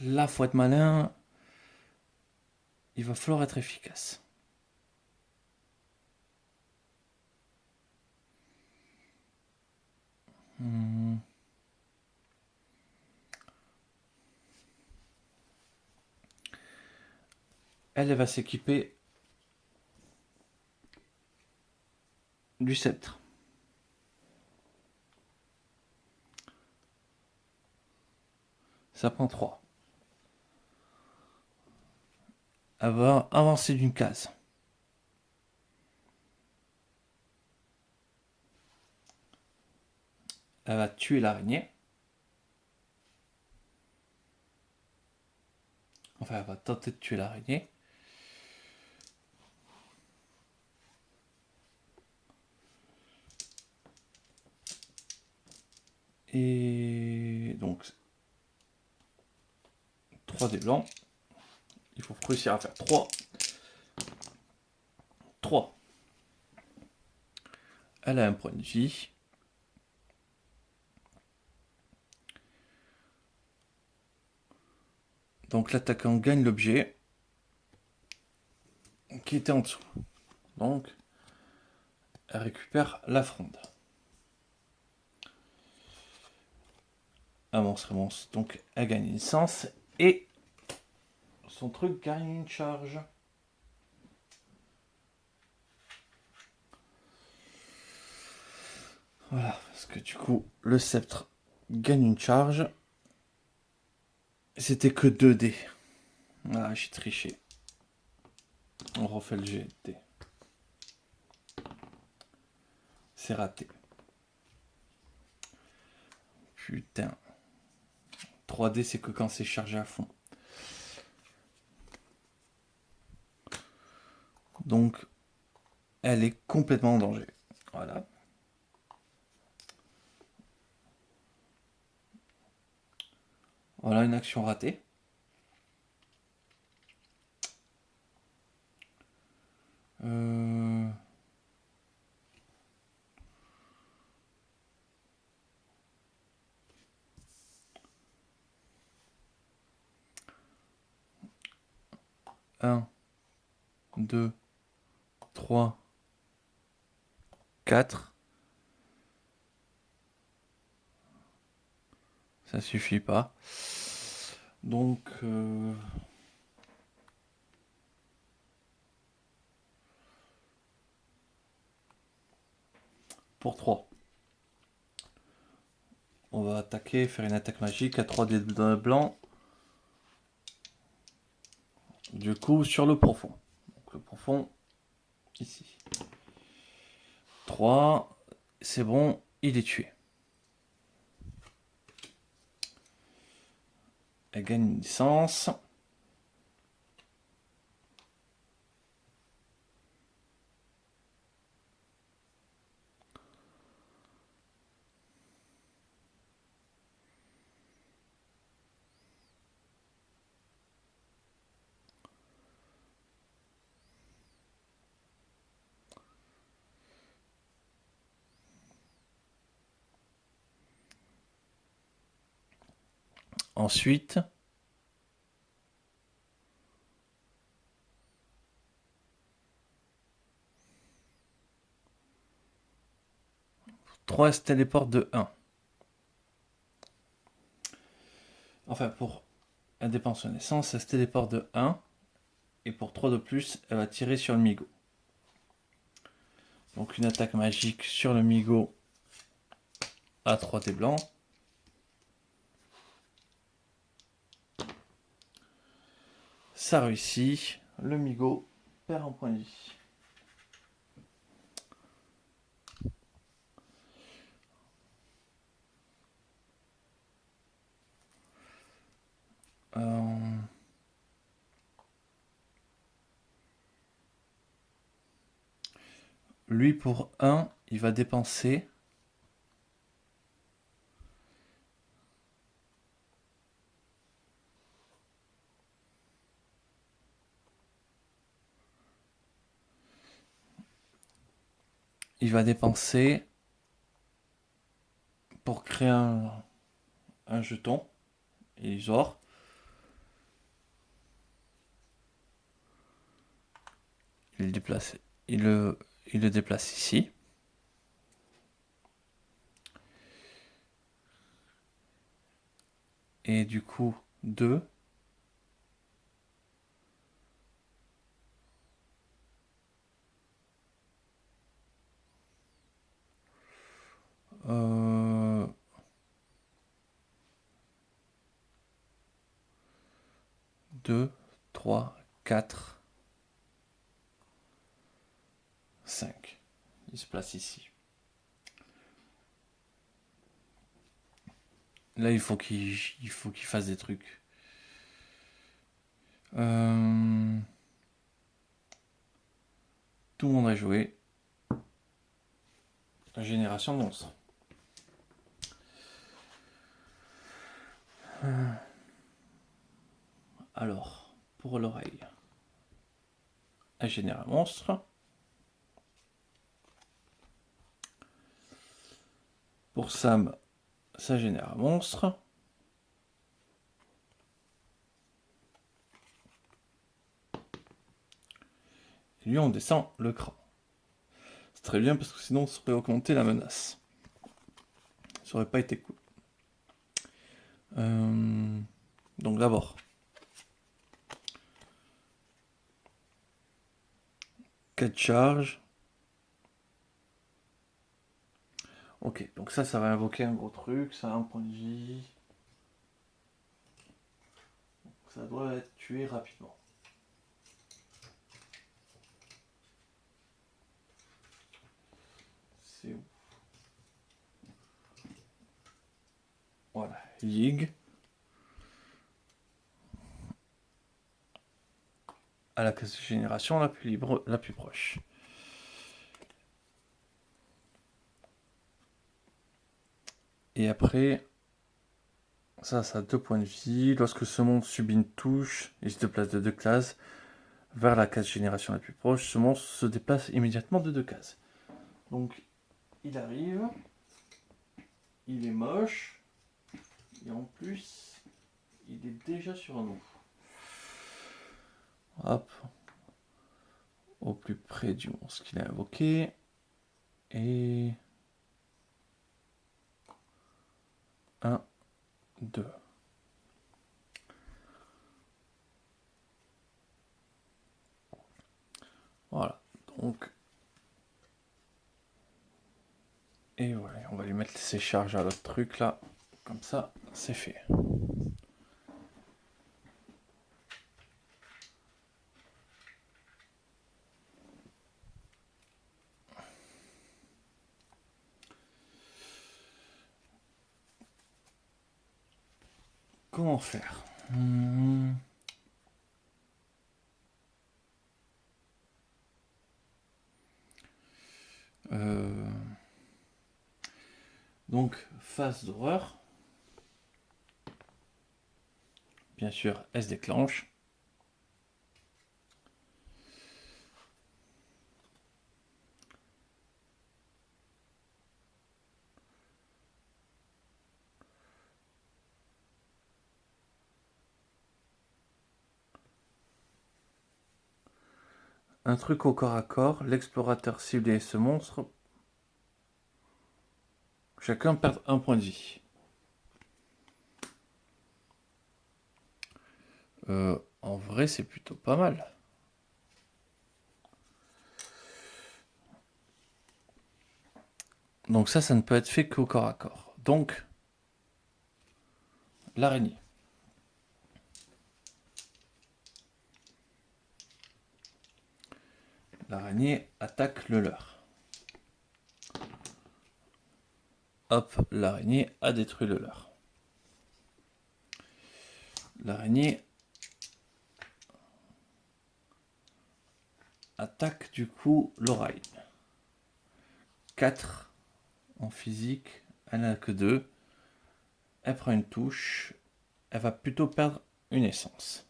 Là, faut être malin. il va falloir être efficace. Elle va s'équiper du sceptre. Ça prend 3. Elle va avancer d'une case. Elle va tuer l'araignée. Enfin, elle va tenter de tuer l'araignée. Et donc, 3 dés blancs. Il faut réussir à faire 3. 3. Elle a un point de vie. Donc l'attaquant gagne l'objet qui était en dessous. Donc, elle récupère la fronde. Avance. Donc, elle gagne une licence et son truc gagne une charge. Voilà, parce que du coup, le sceptre gagne une charge. C'était que 2 dés. Ah, j'ai triché. On refait le GT. C'est raté. Putain. 3D, c'est que quand c'est chargé à fond. Donc, elle est complètement en danger. Voilà. Voilà une action ratée. Euh... Un, 2, 3, 4. Ça suffit pas. Donc, pour 3. On va attaquer, faire une attaque magique à 3 dés blancs. Du coup, sur le profond. Donc, le profond, ici. 3. C'est bon, il est tué. Elle gagne une licence. Ensuite, trois se téléporte de 1. Enfin, pour elle dépense son essence, elle se téléporte de 1. Et pour 3 de plus, elle va tirer sur le Migo. Donc une attaque magique sur le Migo à 3 dés blancs. Ça réussit. Le Migo perd un point de vie. Lui, pour 1, il va dépenser. Il va dépenser pour créer un jeton illusoire. il le déplace ici. Et du coup, 2. Euh... 2, 3, 4, 5. Il se place ici. Là, il faut qu'il fasse des trucs. Tout le monde a joué. La génération de monstres. Alors, pour l'oreille, elle génère un monstre. Pour Sam, ça génère un monstre. Et lui, on descend le cran. C'est très bien parce que sinon, ça aurait augmenté la menace. Ça aurait pas été cool. Donc d'abord, 4 charges. Ok, donc ça va invoquer un gros truc, ça a un point de vie. Ça doit être tué rapidement. C'est où? Voilà, Yig. À la case de génération la plus libre, la plus proche. Et après, ça a 2 points de vie. Lorsque ce monstre subit une touche, il se déplace de 2 cases vers la case génération la plus proche. Ce monstre se déplace immédiatement de 2 cases. Donc, il arrive. Il est moche. Et en plus, il est déjà sur nous. Hop. Au plus près du monstre qu'il a invoqué. Et... 1, 2. Voilà. Donc... Et voilà, on va lui mettre ses charges à l'autre truc là. Comme ça, c'est fait. Comment faire? Donc, phase d'horreur. Bien sûr, elle se déclenche. Un truc au corps à corps. L'explorateur ciblé et ce monstre. Chacun perd un point de vie. En vrai, c'est plutôt pas mal. Donc ça ne peut être fait qu'au corps à corps. Donc, l'araignée. L'araignée attaque le leurre. Hop, l'araignée a détruit le leurre. L'araignée attaque du coup l'oreille. 4 en physique, elle n'a que 2. Elle prend une touche, elle va plutôt perdre une essence.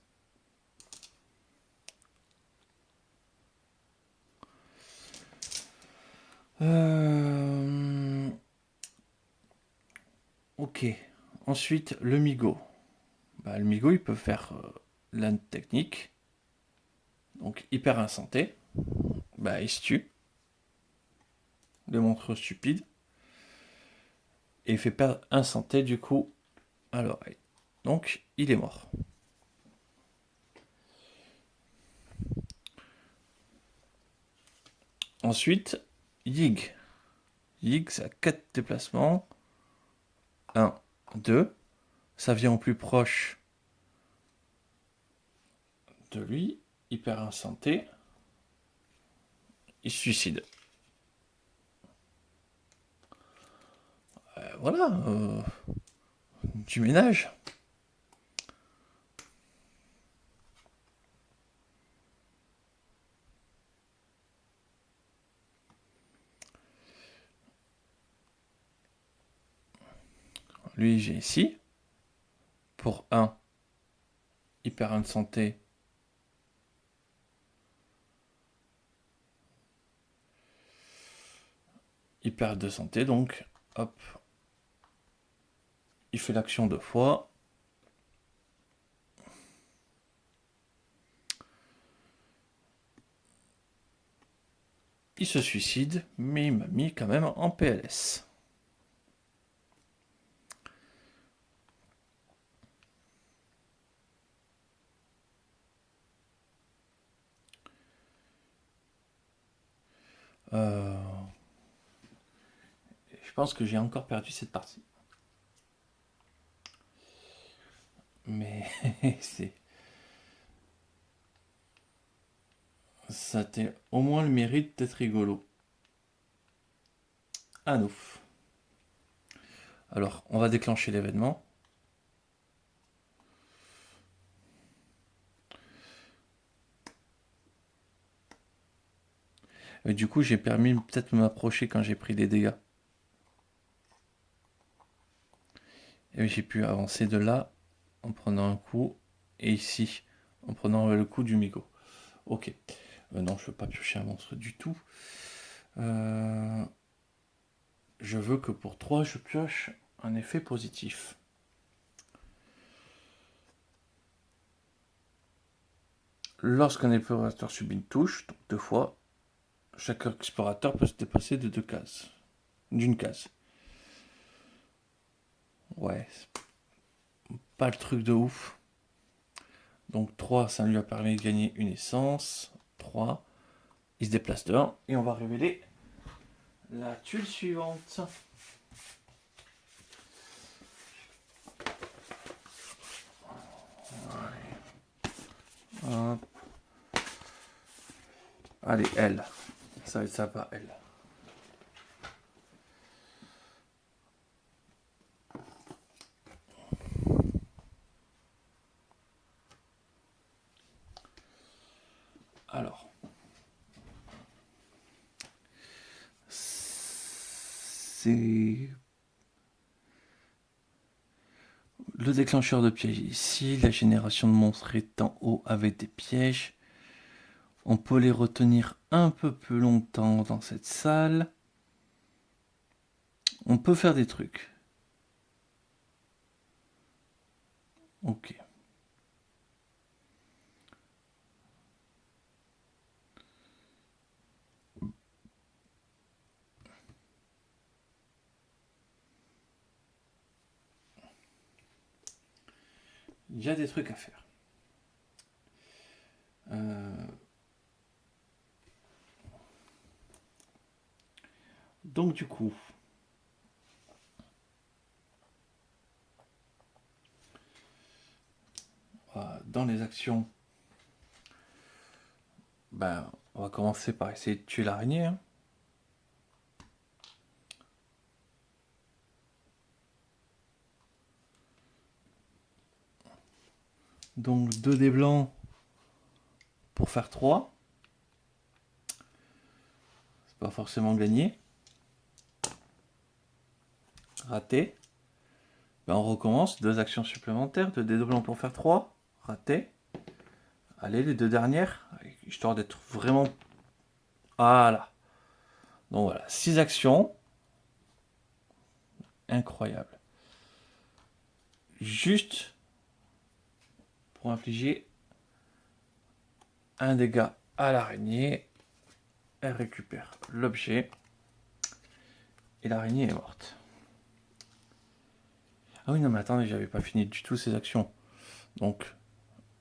Ok. Ensuite, le Migo. Le Migo, il peut faire l'un technique. Donc, hyper insanté. bah, il se tue. Le montreux stupide. Et il fait perdre un santé, du coup, à l'oreille. Donc, il est mort. Ensuite, Yig. Yig, ça a 4 déplacements. 1, 2. Ça vient au plus proche de lui. Il perd un santé. Il se suicide. Voilà. Du ménage. Lui, j'ai ici. Pour 1, il perd 1 de santé. Il perd 2 santé, donc, hop. Il fait l'action 2 fois. Il se suicide, mais il m'a mis quand même en PLS. Je pense que j'ai encore perdu cette partie. Mais c'est... Ça a au moins le mérite d'être rigolo. À nous. Alors, on va déclencher l'événement. Et du coup, j'ai permis peut-être de m'approcher quand j'ai pris des dégâts. Et j'ai pu avancer de là en prenant un coup. Et ici, en prenant le coup du Migo. Ok. Non, je ne veux pas piocher un monstre du tout. Je veux que pour 3, je pioche un effet positif. Lorsqu'un explorateur subit une touche, donc 2 fois, chaque explorateur peut se déplacer de 2 cases. D'une case. Ouais, pas le truc de ouf. Donc 3, ça lui a permis de gagner une essence. 3, il se déplace de 1. Et on va révéler la tuile suivante. Hop. Allez, elle. Ça va être sympa, elle. Alors. C'est... Le déclencheur de piège ici. La génération de monstres est en haut avec des pièges. On peut les retenir un peu plus longtemps dans cette salle. On peut faire des trucs. Ok. Il y a des trucs à faire. Donc du coup, dans les actions, ben, on va commencer par essayer de tuer l'araignée. Hein. Donc 2 dés blancs pour faire 3. C'est pas forcément gagné. Raté. Ben, on recommence, 2 actions supplémentaires, 2 dés blancs pour faire 3. Raté. Allez, les 2 dernières, histoire d'être vraiment... Voilà. Donc voilà, 6 actions. Incroyable. Juste pour infliger un dégât à l'araignée. elle récupère l'objet. Et l'araignée est morte. Ah oui, non, mais attendez, j'avais pas fini du tout ses actions. Donc,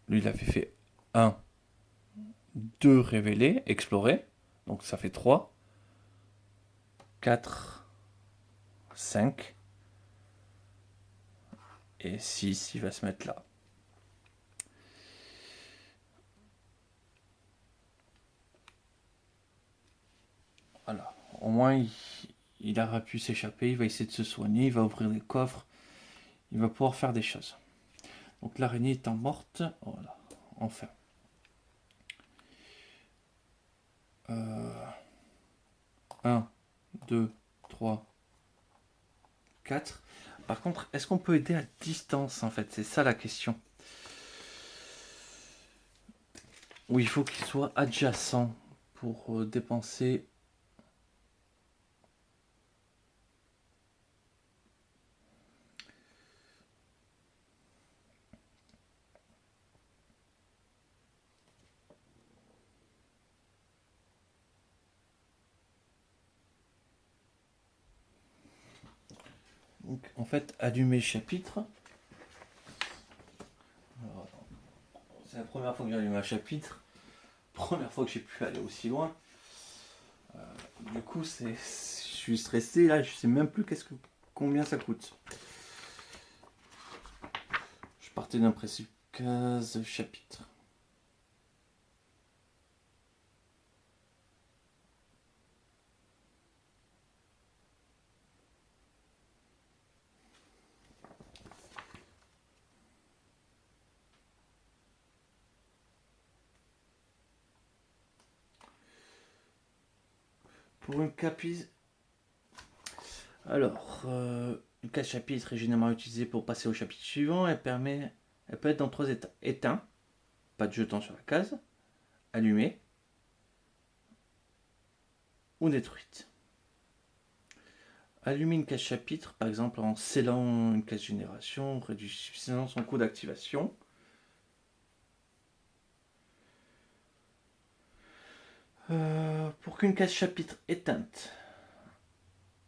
lui, il avait fait 1, 2 révéler, explorer. Donc, ça fait 3, 4, 5. Et 6, il va se mettre là. Voilà. Au moins, il aura pu s'échapper. Il va essayer de se soigner. Il va ouvrir les coffres. Il va pouvoir faire des choses. Donc, l'araignée étant morte. Voilà. Enfin. 1, 2, 3, 4. Par contre, est-ce qu'on peut aider à distance, en fait? C'est ça la question. Oui, il faut qu'il soit adjacent pour dépenser. Donc, en fait, allumer chapitre. C'est la première fois que j'allume un chapitre. Première fois que j'ai pu aller aussi loin. Du coup, je suis stressé là. Je sais même plus combien ça coûte. Je partais d'un principe 15 chapitres. Pour une capise. Alors, une case chapitre est généralement utilisée pour passer au chapitre suivant. Elle peut être dans 3 états. Éteint, pas de jeton sur la case. Allumé ou détruite. Allumer une case chapitre, par exemple en scellant une case génération, réduit suffisamment son coût d'activation. Pour qu'une case chapitre éteinte,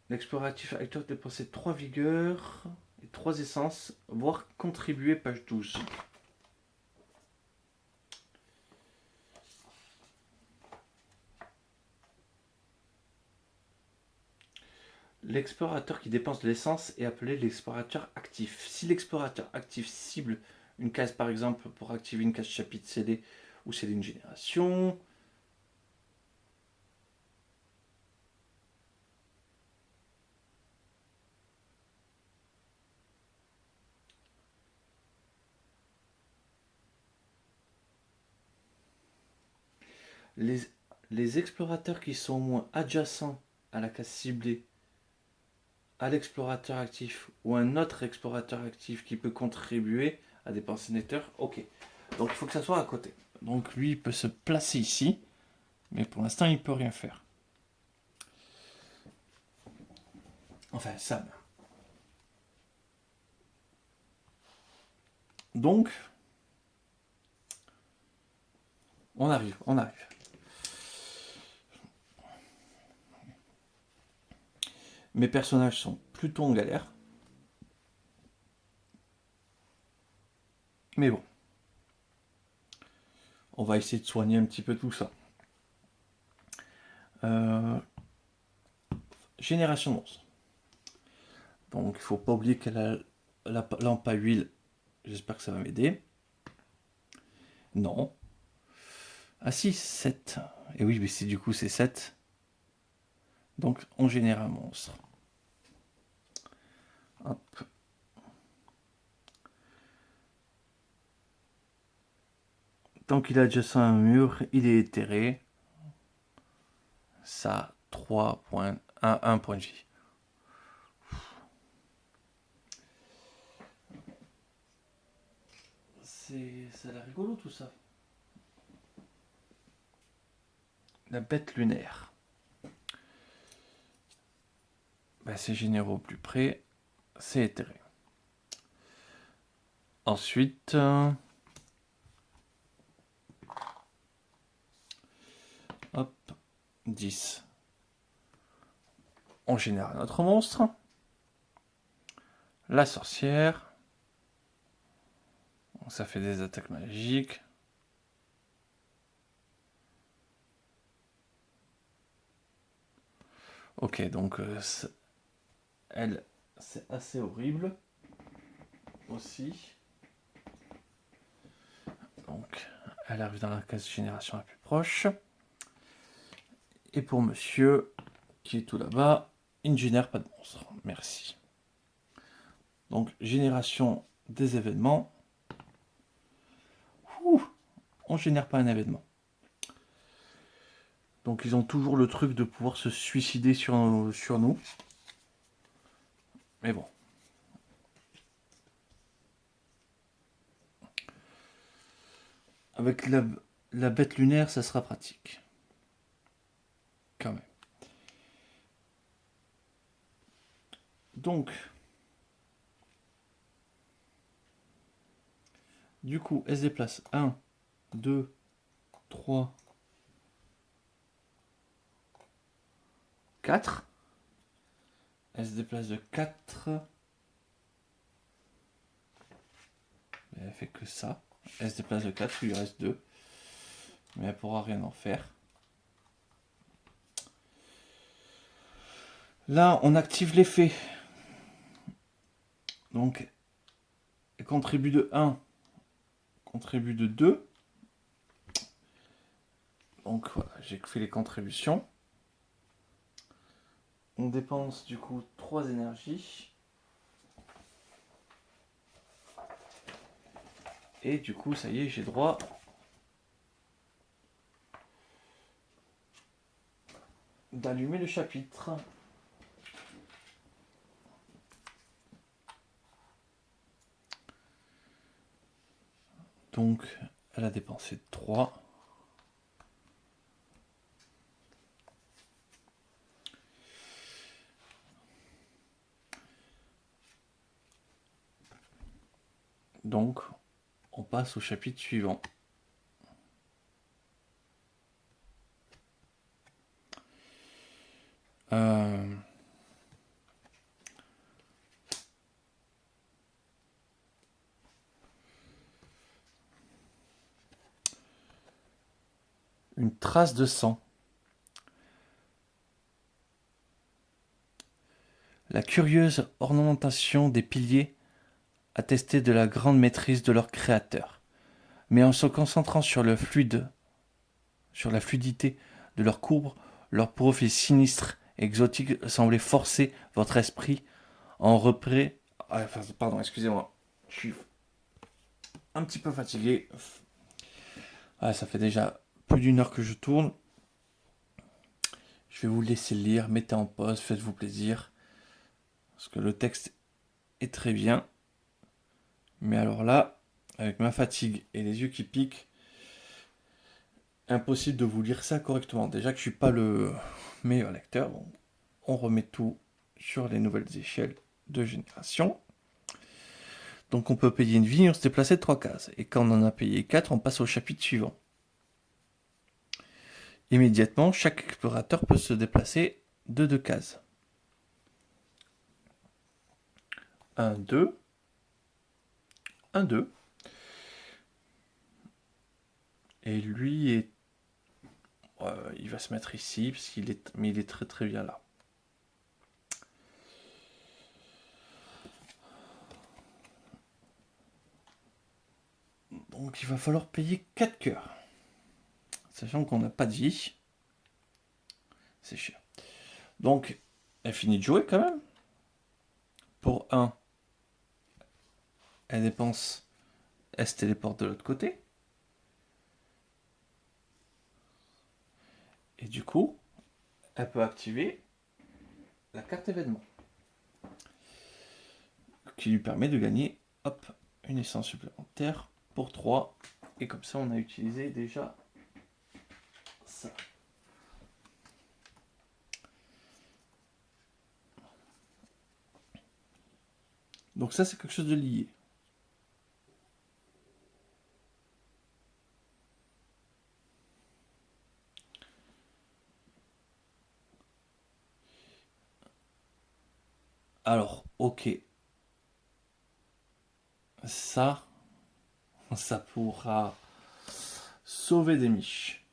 l'exploratif acteur dépenser 3 vigueur et 3 essences, voire contribuer, page 12. L'explorateur qui dépense de l'essence est appelé l'explorateur actif. Si l'explorateur actif cible une case, par exemple, pour activer une case chapitre scellée ou sceller une génération, les explorateurs qui sont au moins adjacents à la case ciblée, à l'explorateur actif ou un autre explorateur actif qui peut contribuer à dépenser netteur, ok. Donc il faut que ça soit à côté. Donc lui il peut se placer ici, mais pour l'instant il peut rien faire. Enfin Sam. Donc on arrive. Mes personnages sont plutôt en galère. Mais bon. On va essayer de soigner un petit peu tout ça. Génération monstre. Donc il faut pas oublier qu'elle a la lampe à huile. J'espère que ça va m'aider. Non. Ah si, 7. Et oui, mais du coup c'est 7. Donc on génère un monstre. Hop. Tant qu'il a adjacent à un mur, il est éthéré. Ça, 3 points, 1 point de vie. Ça a l'air rigolo tout ça. La bête lunaire. Ben, c'est généreux au plus près. C'est éthéré. Ensuite, hop, 10. On génère notre monstre. La sorcière. Donc ça fait des attaques magiques. Ok, donc elle, c'est assez horrible aussi. Donc, elle arrive dans la case génération la plus proche. Et pour monsieur, qui est tout là-bas, il ne génère pas de monstre. Merci. Donc, génération des événements. Ouh, on ne génère pas un événement. Donc, ils ont toujours le truc de pouvoir se suicider sur nous. Mais bon. Avec la bête lunaire, ça sera pratique. Quand même. Donc, du coup, elle se déplace 1, 2, 3, 4. Elle se déplace de 4. Elle fait que ça. Elle se déplace de 4, il lui reste 2. Mais elle pourra rien en faire. Là, on active l'effet. Donc, elle contribue de 1. Contribue de 2. Donc voilà, j'ai fait les contributions. On dépense du coup 3 énergies. Et du coup, ça y est, j'ai droit d'allumer le chapitre. Donc, elle a dépensé 3. Donc, on passe au chapitre suivant. Une trace de sang. La curieuse ornementation des piliers attestait de la grande maîtrise de leur créateur. Mais en se concentrant sur la fluidité de leurs courbes, leur profil sinistre et exotique semblait forcer votre esprit en repris. Pardon, excusez-moi. Je suis un petit peu fatigué. Ça fait déjà plus d'une heure que je tourne. Je vais vous laisser lire, mettez en pause, faites-vous plaisir. Parce que le texte est très bien. Mais alors là, avec ma fatigue et les yeux qui piquent, impossible de vous lire ça correctement. Déjà que je suis pas le meilleur lecteur, bon, on remet tout sur les nouvelles échelles de génération. Donc on peut payer une vie, on se déplace de 3 cases. Et quand on en a payé 4, on passe au chapitre suivant. Immédiatement, chaque explorateur peut se déplacer de 2 cases. 1, 2. 1, 2. Et lui, il va se mettre ici, mais il est très très bien là. Donc il va falloir payer 4 cœurs. Sachant qu'on n'a pas de vie. C'est cher. Donc, elle finit de jouer quand même. Pour 1, elle dépense. Elle se téléporte de l'autre côté. Et du coup, elle peut activer la carte événement. Qui lui permet de gagner, hop, une essence supplémentaire pour 3. Et comme ça, on a utilisé déjà ça. Donc ça, c'est quelque chose de lié. Alors, ok, ça, ça pourra sauver des miches.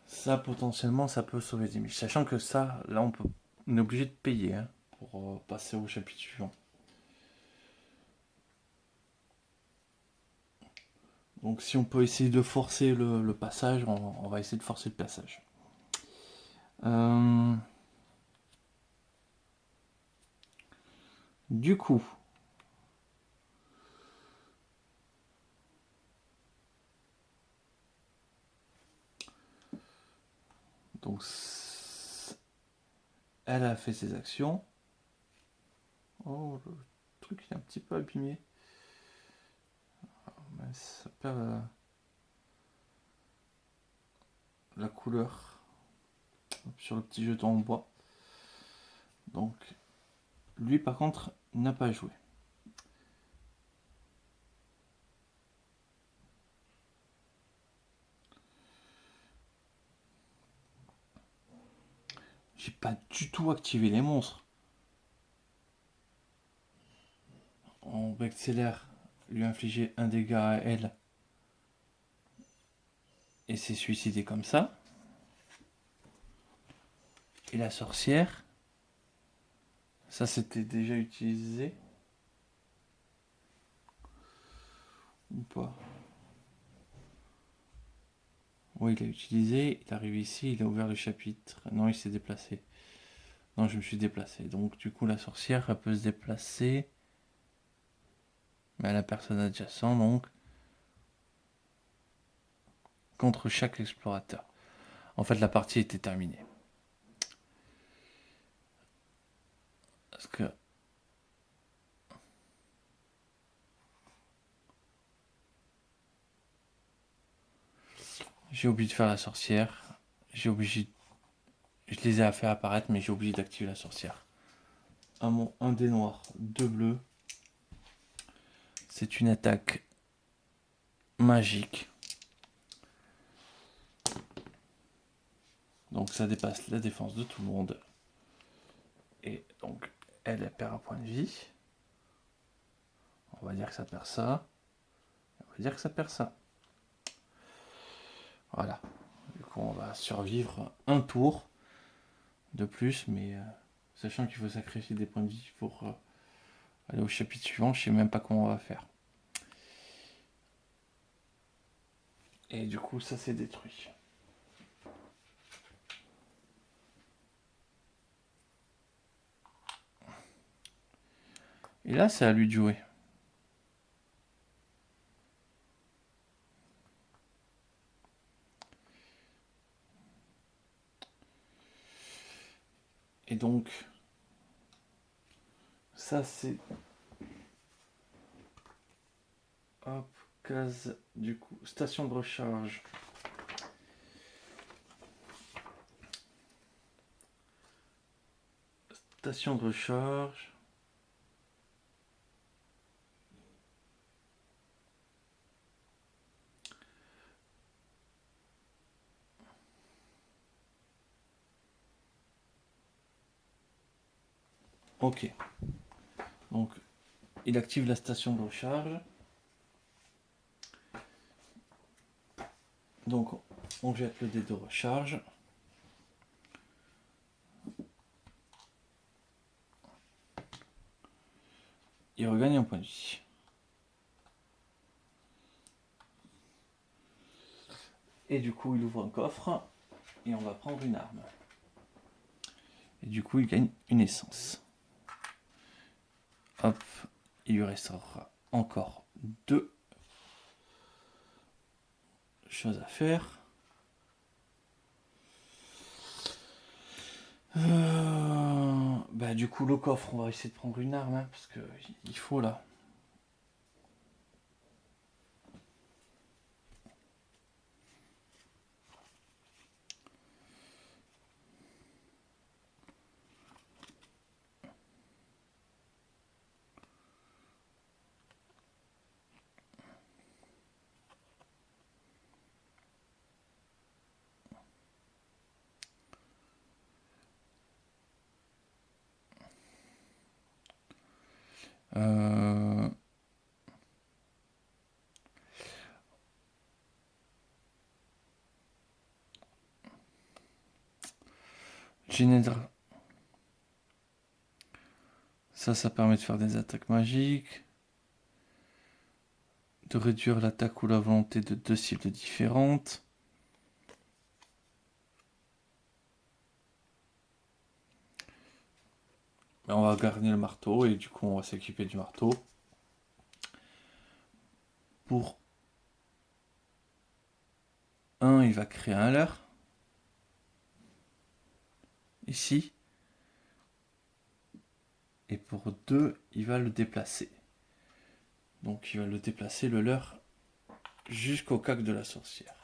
Ça, potentiellement, ça peut sauver des miches. Sachant que ça, là, on est obligé de payer hein, pour passer au chapitre suivant. Donc, si on peut essayer de forcer le passage, on va essayer de forcer le passage. Du coup, donc elle a fait ses actions. Oh, le truc est un petit peu abîmé. Mais ça perd la couleur sur le petit jeton en bois. Donc, lui par contre n'a pas joué. J'ai pas du tout activé les monstres. On va accélérer, lui infliger un dégât à elle. Et s'est suicidé comme ça. Et la sorcière, ça c'était déjà utilisé. Ou pas? Oui, il a utilisé, il arrive ici, il a ouvert le chapitre. Non, il s'est déplacé. Non, je me suis déplacé. Donc du coup, la sorcière, elle peut se déplacer. Mais à la personne adjacente, donc. Contre chaque explorateur. En fait, la partie était terminée. Parce que... J'ai oublié de faire la sorcière. J'ai obligé... Je les ai fait apparaître, mais j'ai oublié d'activer la sorcière. Un dé noir, 2 bleus. C'est une attaque magique. Donc ça dépasse la défense de tout le monde. Et donc elle perd un point de vie. On va dire que ça perd ça. On va dire que ça perd ça. Voilà. Du coup on va survivre un tour de plus, mais sachant qu'il faut sacrifier des points de vie pour aller au chapitre suivant, je sais même pas comment on va faire. Et du coup ça s'est détruit. Et là c'est à lui de jouer. Et donc ça c'est... Hop, case du coup, station de recharge. Station de recharge. Ok. Donc, il active la station de recharge. Donc, on jette le dé de recharge. Il regagne un point de vie. Et du coup, il ouvre un coffre. Et on va prendre une arme. Et du coup, il gagne une essence. Hop. Il lui restera encore 2 choses à faire. Bah du coup le coffre, on va essayer de prendre une arme hein, parce que il faut là. Euh, Général. Ça permet de faire des attaques magiques, de réduire l'attaque ou la volonté de 2 cibles différentes. On va garder le marteau et du coup on va s'équiper du marteau. Pour 1, il va créer un leurre. Ici. Et pour 2, il va le déplacer. Donc il va le déplacer, le leurre, jusqu'au cac de la sorcière.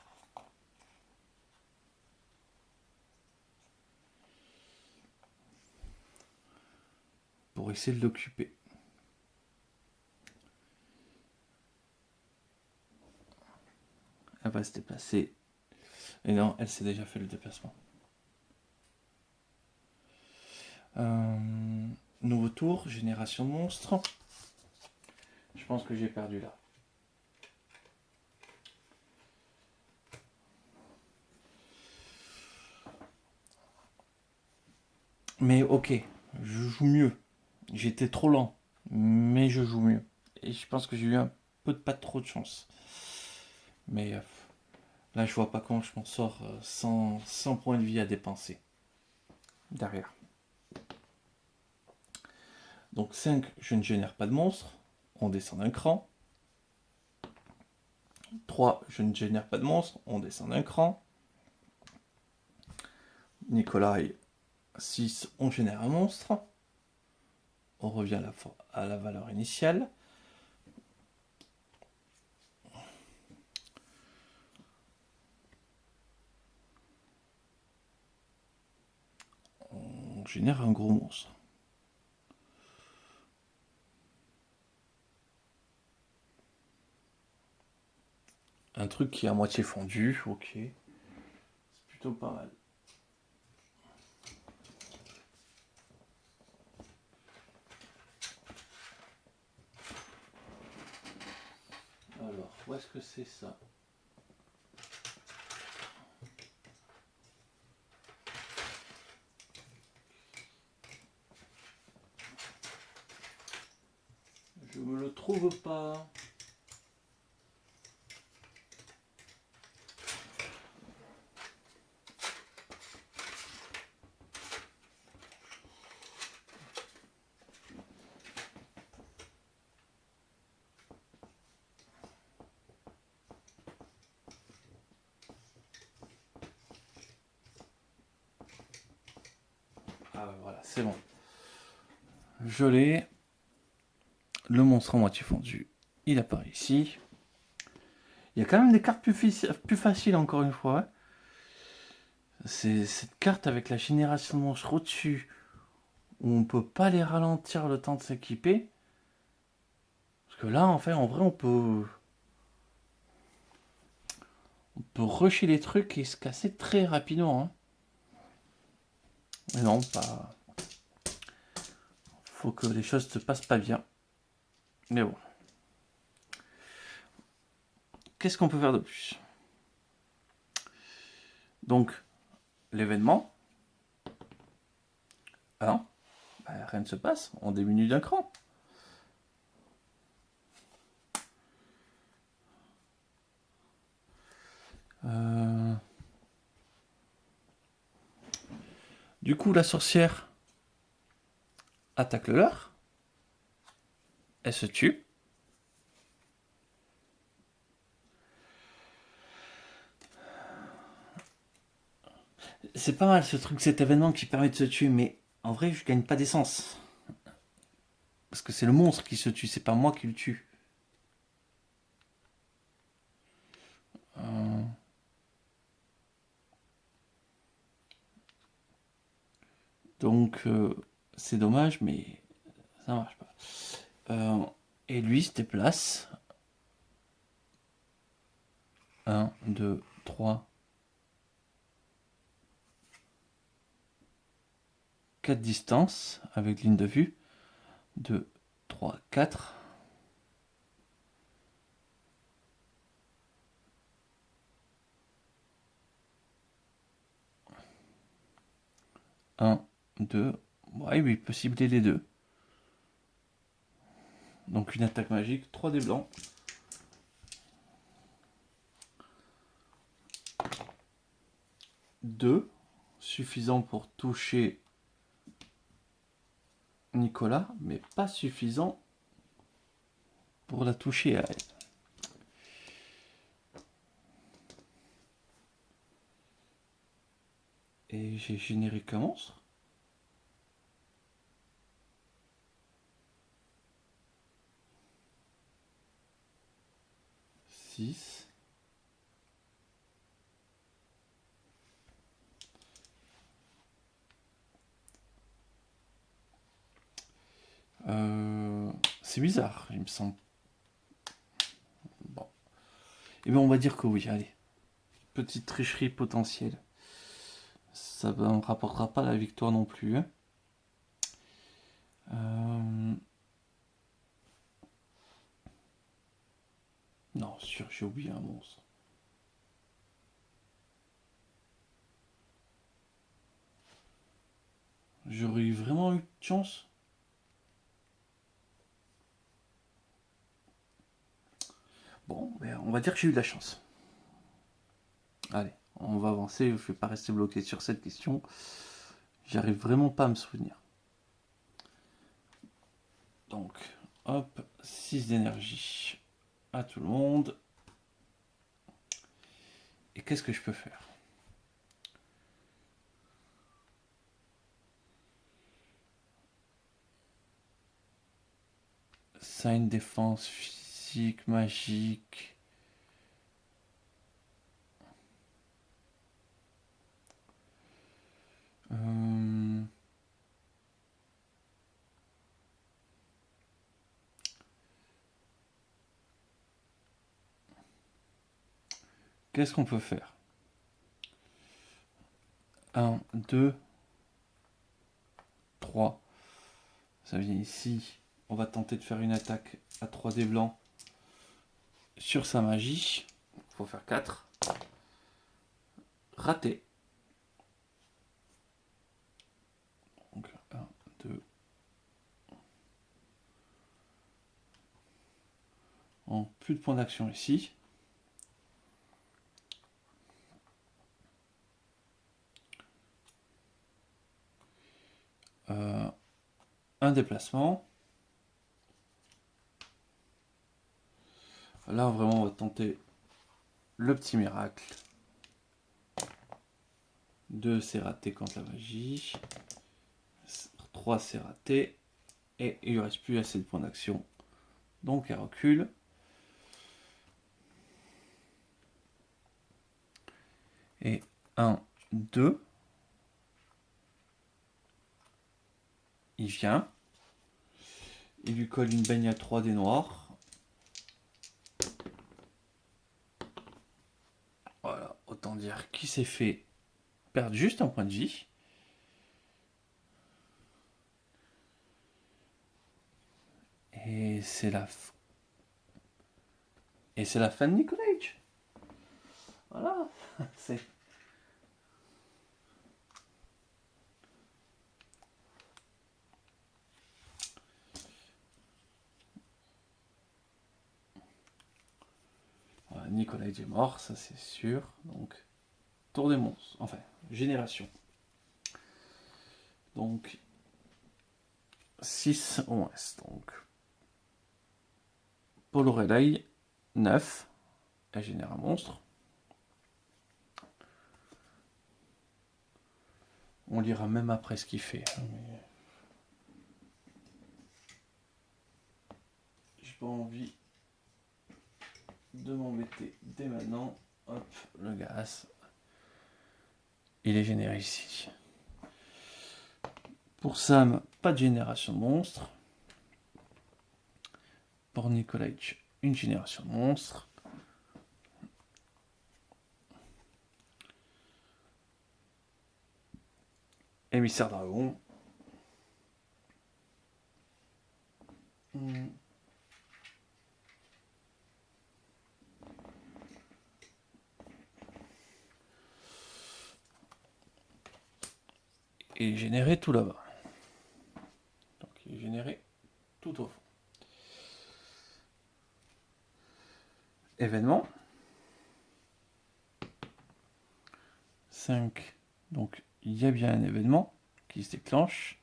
Pour essayer de l'occuper. Elle va se déplacer. Et non, elle s'est déjà fait le déplacement. Nouveau tour, génération de monstres. Je pense que j'ai perdu là. Mais ok, je joue mieux. J'étais trop lent, mais je joue mieux. Et je pense que j'ai eu un peu de pas trop de chance. Mais là, je vois pas comment je m'en sors sans points de vie à dépenser. Derrière. Donc 5, je ne génère pas de monstres. On descend d'un cran. 3, je ne génère pas de monstres. On descend d'un cran. Nikolai, 6, on génère un monstre. On revient à la valeur initiale. On génère un gros monstre. Un truc qui est à moitié fondu, ok. C'est plutôt pas mal. Alors, où est-ce que c'est ça? Je me le trouve pas. Ah voilà, c'est bon. Je l'ai. Le monstre en moitié fondu, il apparaît ici. Il y a quand même des cartes plus faciles encore une fois. Hein. C'est cette carte avec la génération de monstres au-dessus, où on peut pas les ralentir le temps de s'équiper. Parce que là, en fait, en vrai, on peut rusher les trucs et se casser très rapidement. Hein. Mais non, pas. Faut que les choses se passent pas bien. Mais bon. Qu'est-ce qu'on peut faire de plus? Donc, l'événement. Ah non, bah, rien ne se passe. On diminue d'un cran. Du coup, la sorcière attaque le leurre. Elle se tue. C'est pas mal ce truc, cet événement qui permet de se tuer, mais en vrai, je gagne pas d'essence. Parce que c'est le monstre qui se tue, c'est pas moi qui le tue. Donc, c'est dommage, mais ça marche pas. Et lui se déplace. 1, 2, 3, 4 distances avec ligne de vue. 2, 3, 4. Un, 2. Ouais, il peut cibler les deux. Donc une attaque magique, 3 dés blancs. Deux, suffisant pour toucher Nicolas, mais pas suffisant pour la toucher à elle. Et j'ai généré qu'un monstre. Six. C'est bizarre, il me semble. Bon. Et bien on va dire que oui, allez. Petite tricherie potentielle. Ça ne me rapportera pas la victoire non plus. Hein. Non, sûr, j'ai oublié un monstre. J'aurais eu vraiment eu de chance. Bon, ben, on va dire que j'ai eu de la chance. Allez, on va avancer. Je ne vais pas rester bloqué sur cette question. J'arrive vraiment pas à me souvenir. Donc, hop, 6 d'énergie à tout le monde. Et qu'est-ce que je peux faire? Ça a une défense physique, magique. Qu'est-ce qu'on peut faire? 1, 2, 3. Ça vient ici. On va tenter de faire une attaque à 3 dés blancs sur sa magie. Il faut faire 4. Raté. Donc 1, 2. Plus de points d'action ici. Un déplacement. Là, vraiment, on va tenter le petit miracle. 2, c'est raté contre la magie. 3, c'est raté. Et il ne reste plus assez de points d'action. Donc, elle recule. Et 1, 2. Il vient. Il lui colle une baigne à 3 dés noirs. Voilà, autant dire qu'il s'est fait perdre juste un point de vie. Et c'est la fin de Nicolage. Voilà, c'est voilà, Nicolage est mort, ça c'est sûr. Donc tour des monstres, enfin génération. Donc 6 au moins. Donc Paul Relay 9. Elle génère un monstre. On lira même après ce qu'il fait. Mais... j'ai pas envie de m'embêter dès maintenant. Hop, le gaz. Il est généré ici. Pour Sam, pas de génération de monstres. Pour Nicolaj, une génération de monstres. Émissaire dragon. Et générer tout là-bas. Donc il est généré tout au fond. Événement. 5. Donc il y a bien un événement qui se déclenche.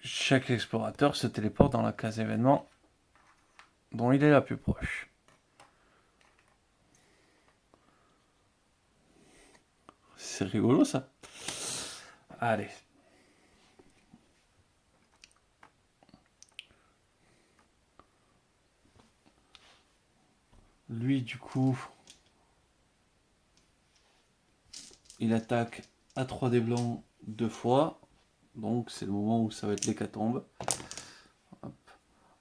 Chaque explorateur se téléporte dans la case événement dont il est la plus proche. C'est rigolo ça. Allez. Lui du coup, il attaque à 3 dés blancs 2 fois. Donc c'est le moment où ça va être l'hécatombe.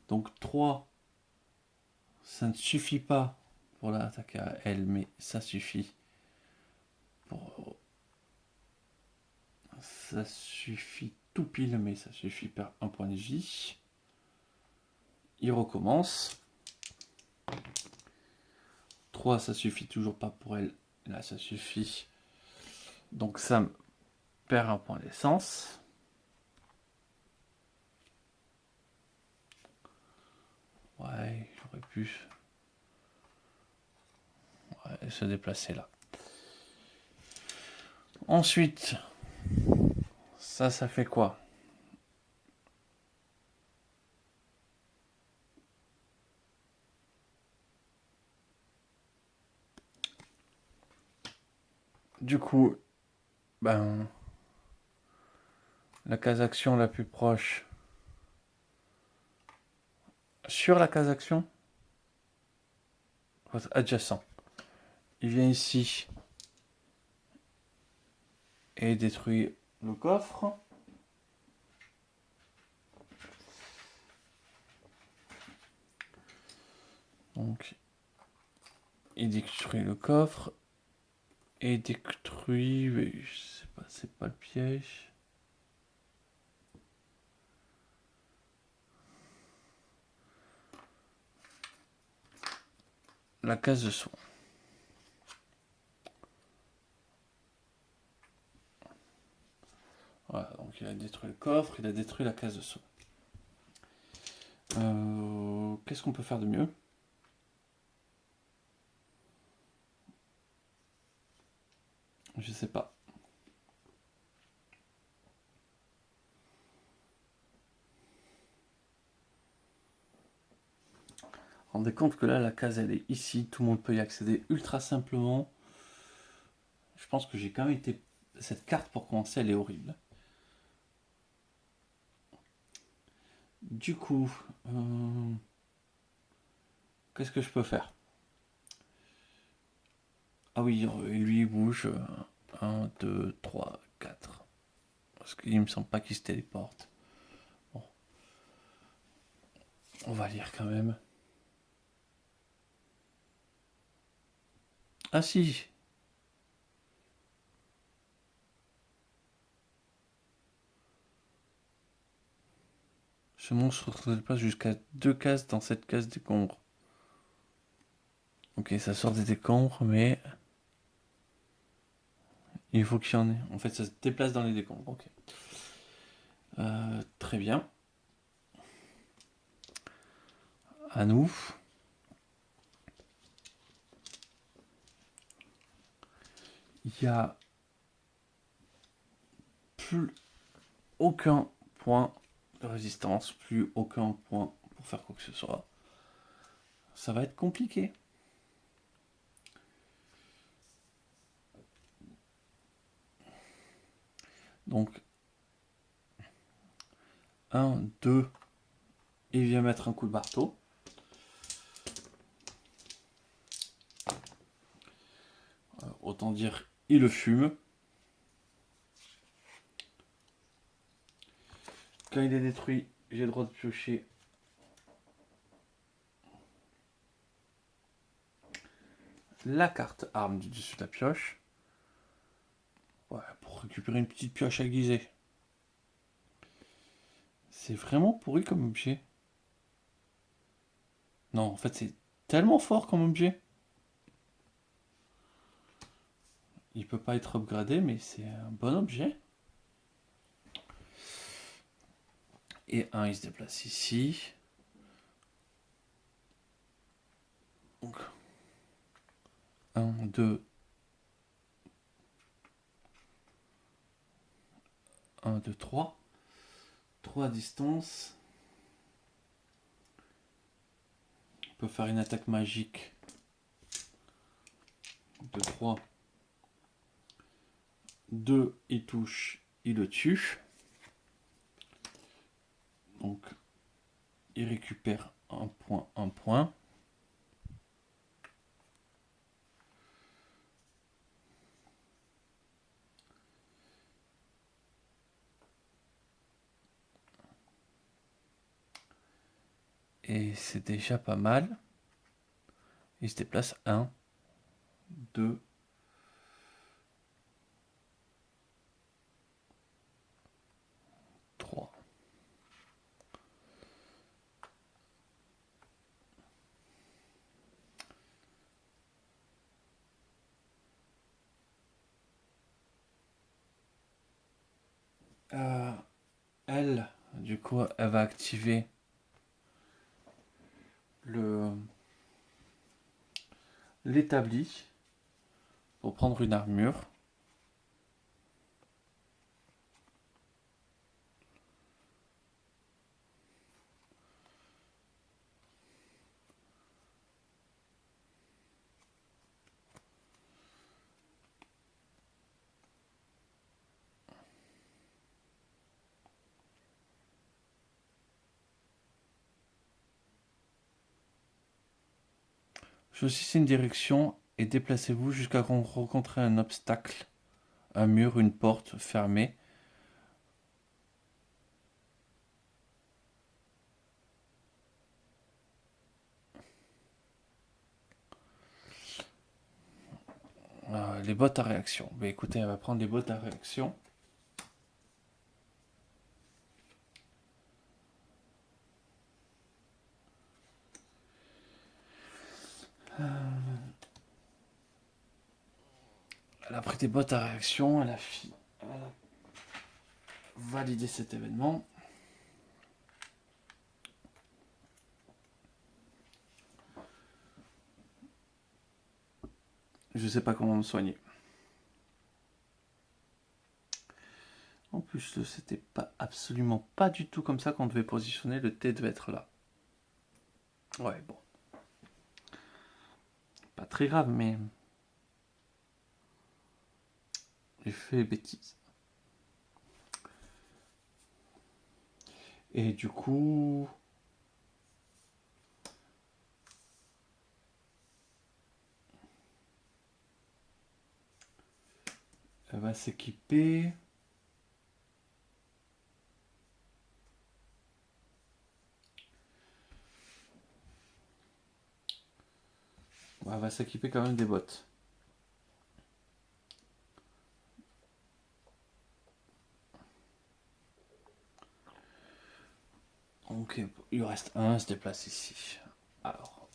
Donc 3, ça ne suffit pas pour l'attaquer à elle, mais ça suffit pour... Ça suffit tout pile, mais ça suffit par un point de vie. Il recommence. 3, ça suffit toujours pas pour elle. Là, ça suffit. Donc ça perd un point d'essence. Ouais, j'aurais pu se déplacer là. Ensuite, ça fait quoi? Du coup, ben, la case action la plus proche, sur la case action, adjacent, il vient ici et détruit le coffre. Donc, il détruit le coffre et détruit, mais je sais pas, c'est pas le piège. La case de soins. Voilà, donc il a détruit le coffre, il a détruit la case de soins. Qu'est-ce qu'on peut faire de mieux? Je sais pas. Rendez compte que là, la case, elle est ici. Tout le monde peut y accéder ultra simplement. Je pense que j'ai quand même été... Cette carte, pour commencer, elle est horrible. Du coup... qu'est-ce que je peux faire? Ah oui, lui, il bouge. 1, 2, 3, 4. Parce qu'il me semble pas qu'il se téléporte. Bon. On va lire quand même. Ah si. Ce monstre se déplace jusqu'à 2 cases dans cette case décombre. Ok, ça sort des décombres, mais... Il faut qu'il y en ait. En fait, ça se déplace dans les décombres. Ok. Très bien. À nous. Il n'y a plus aucun point de résistance, plus aucun point pour faire quoi que ce soit. Ça va être compliqué. Donc, 1, 2, il vient mettre un coup de marteau. Autant dire, il le fume. Quand il est détruit, j'ai le droit de piocher la carte arme du dessus de la pioche. Ouais, pour récupérer une petite pioche aiguisée. C'est vraiment pourri comme objet. Non, en fait, c'est tellement fort comme objet. Il peut pas être upgradé, mais c'est un bon objet. Et un, il se déplace ici. Donc, 1, 2, 1, 2, 3. 3 à distance. On peut faire une attaque magique de 3. 2, il touche, il le tue. Donc, il récupère un point, un point. Et c'est déjà pas mal. Il se déplace 1, 2, 3. Elle, du coup, elle va activer l'établi pour prendre une armure. Choisissez une direction et déplacez-vous jusqu'à rencontrer un obstacle, un mur, une porte fermée. Les bottes à réaction. Bah, écoutez, elle va prendre les bottes à réaction. Elle a pris des bottes à réaction, elle a validé cet événement. Je sais pas comment me soigner. En plus, c'était pas absolument pas du tout comme ça qu'on devait positionner. Le T devait être là. Ouais, bon. Pas très grave, mais j'ai fait bêtise. Et du coup, elle va s'équiper. Elle va s'équiper quand même des bottes. Donc il lui reste un, se déplace ici. Alors,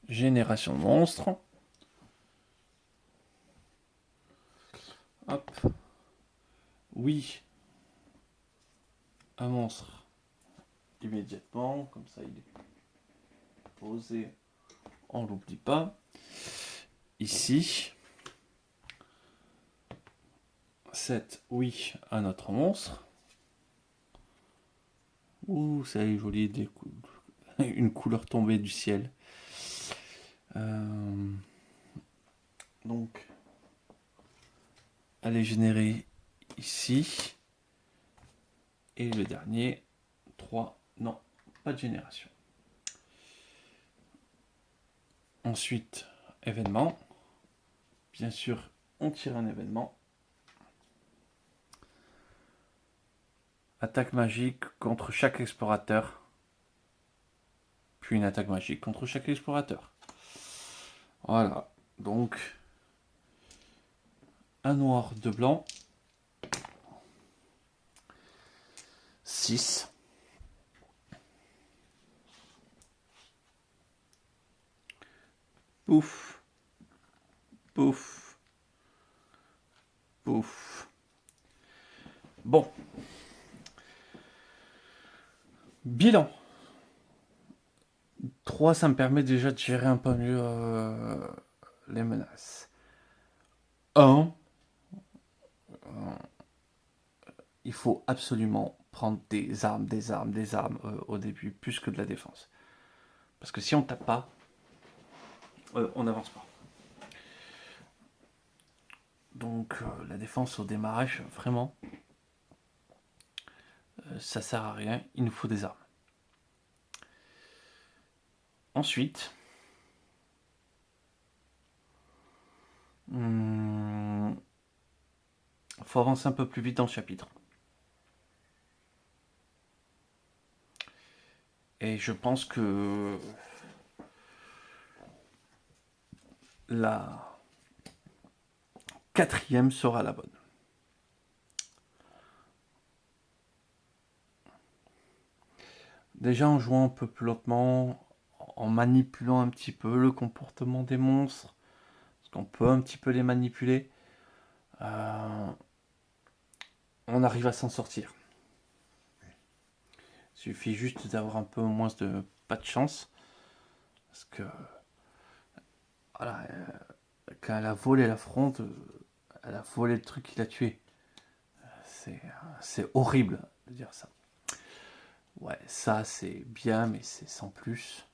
génération de monstres. Hop. Oui. Un monstre. Immédiatement, comme ça il est posé. On l'oublie pas. Ici. 7, oui, un autre monstre. Ouh, ça est joli, une couleur tombée du ciel. Donc, elle est générée ici. Et le dernier, 3, non, pas de génération. Ensuite, événement. Bien sûr, on tire un événement. Attaque magique contre chaque explorateur. Puis une attaque magique contre chaque explorateur. Voilà. Donc, un noir, deux blancs. 6. Pouf. Pouf. Pouf. Bon. Bilan. 3, ça me permet déjà de gérer un peu mieux les menaces. 1. Il faut absolument prendre des armes au début, plus que de la défense. Parce que si on tape pas, on n'avance pas. Donc la défense au démarrage, vraiment, ça sert à rien, il nous faut des armes. Ensuite, faut avancer un peu plus vite dans le chapitre. Et je pense que la 4e sera la bonne. Déjà en jouant un peu plus lentement, en manipulant un petit peu le comportement des monstres, parce qu'on peut un petit peu les manipuler, on arrive à s'en sortir. Il suffit juste d'avoir un peu moins de pas de chance, parce que voilà, quand elle a volé la fronde, elle a volé le truc qui l'a tué. C'est horrible de dire ça. Ouais, ça c'est bien, mais c'est sans plus.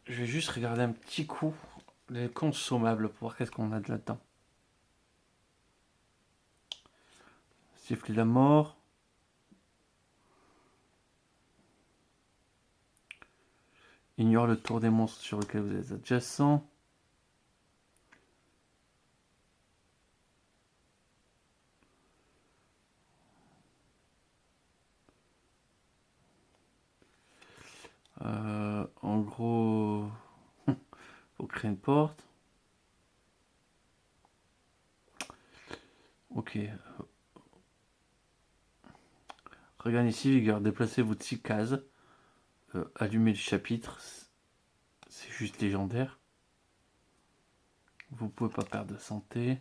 Je vais juste regarder un petit coup les consommables pour voir qu'est-ce qu'on a de là-dedans. Siffler la mort. Ignore le tour des monstres sur lequel vous êtes adjacent. En gros, faut créer une porte. Ok. Regarde ici, vigueur. Déplacez votre 6 cases. Allumez le chapitre. C'est juste légendaire. Vous pouvez pas perdre de santé.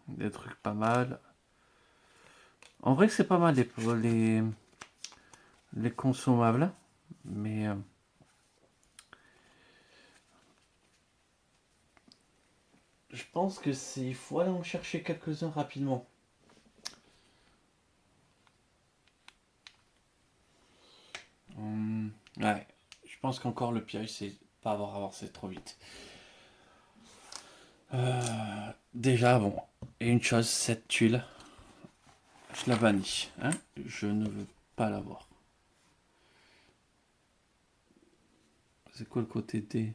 Des trucs pas mal. En vrai, c'est pas mal les consommables. Mais je pense que il faut aller en chercher quelques-uns rapidement. Ouais, je pense qu'encore le piège, c'est pas avoir avancé trop vite. Déjà, bon, et une chose, cette tuile, je la bannis. Hein, je ne veux pas l'avoir. C'est quoi le côté D?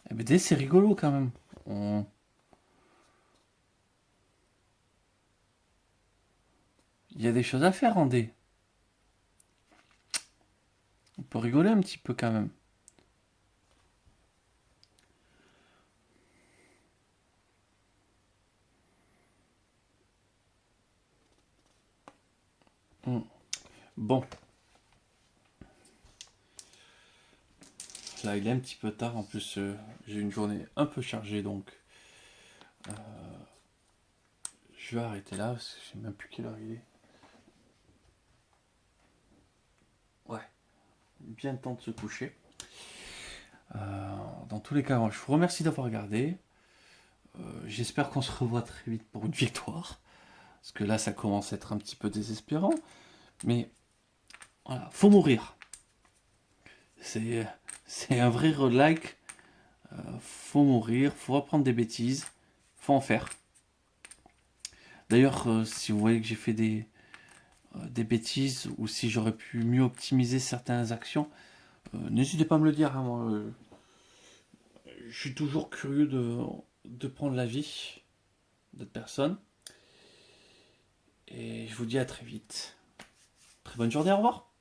Eh ben D, c'est rigolo quand même. Il y a des choses à faire en D. On peut rigoler un petit peu quand même. Bon. Là, il est un petit peu tard. En plus, j'ai une journée un peu chargée, donc je vais arrêter là parce que je sais même plus quelle heure il est. Ouais, bien temps de se coucher. Dans tous les cas, je vous remercie d'avoir regardé. J'espère qu'on se revoit très vite pour une victoire. Parce que là, ça commence à être un petit peu désespérant. Mais voilà, faut mourir. C'est un vrai roguelike. Faut mourir, faut apprendre des bêtises, faut en faire. D'ailleurs, si vous voyez que j'ai fait des bêtises ou si j'aurais pu mieux optimiser certaines actions, n'hésitez pas à me le dire, hein, moi, je suis toujours curieux de prendre l'avis d'autres personnes. Et je vous dis à très vite. Très bonne journée, au revoir.